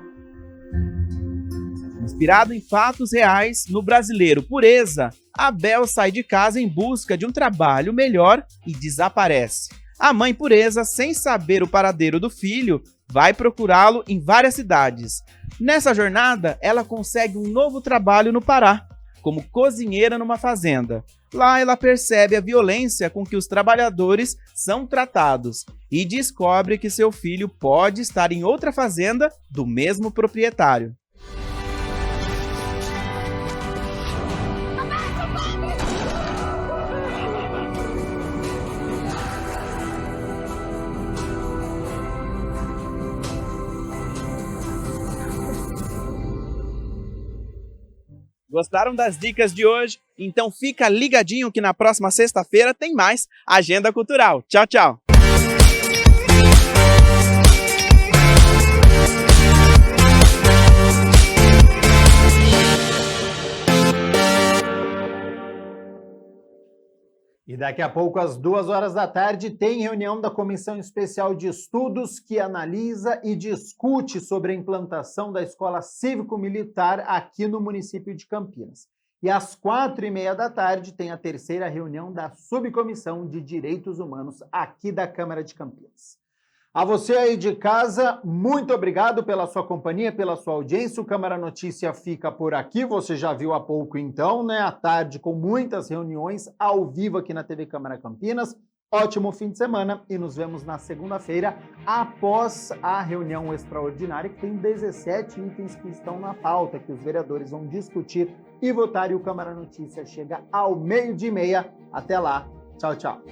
Inspirado em fatos reais, no Brasileiro Pureza, Abel sai de casa em busca de um trabalho melhor e desaparece. A mãe Pureza, sem saber o paradeiro do filho, vai procurá-lo em várias cidades. Nessa jornada, ela consegue um novo trabalho no Pará, como cozinheira numa fazenda. Lá ela percebe a violência com que os trabalhadores são tratados e descobre que seu filho pode estar em outra fazenda do mesmo proprietário. Gostaram das dicas de hoje? Então fica ligadinho que na próxima sexta-feira tem mais Agenda Cultural. Tchau, tchau! E daqui a pouco, às 2 horas da tarde, tem reunião da Comissão Especial de Estudos que analisa e discute sobre a implantação da Escola Cívico-Militar aqui no município de Campinas. E às 4h30 da tarde tem a terceira reunião da Subcomissão de Direitos Humanos aqui da Câmara de Campinas. A você aí de casa, muito obrigado pela sua companhia, pela sua audiência. O Câmara Notícia fica por aqui. Você já viu há pouco então, né? À tarde, com muitas reuniões ao vivo aqui na TV Câmara Campinas. Ótimo fim de semana e nos vemos na segunda-feira, após a reunião extraordinária, que tem 17 itens que estão na pauta, que os vereadores vão discutir e votar. E o Câmara Notícia chega ao 12:30. Até lá. Tchau, tchau.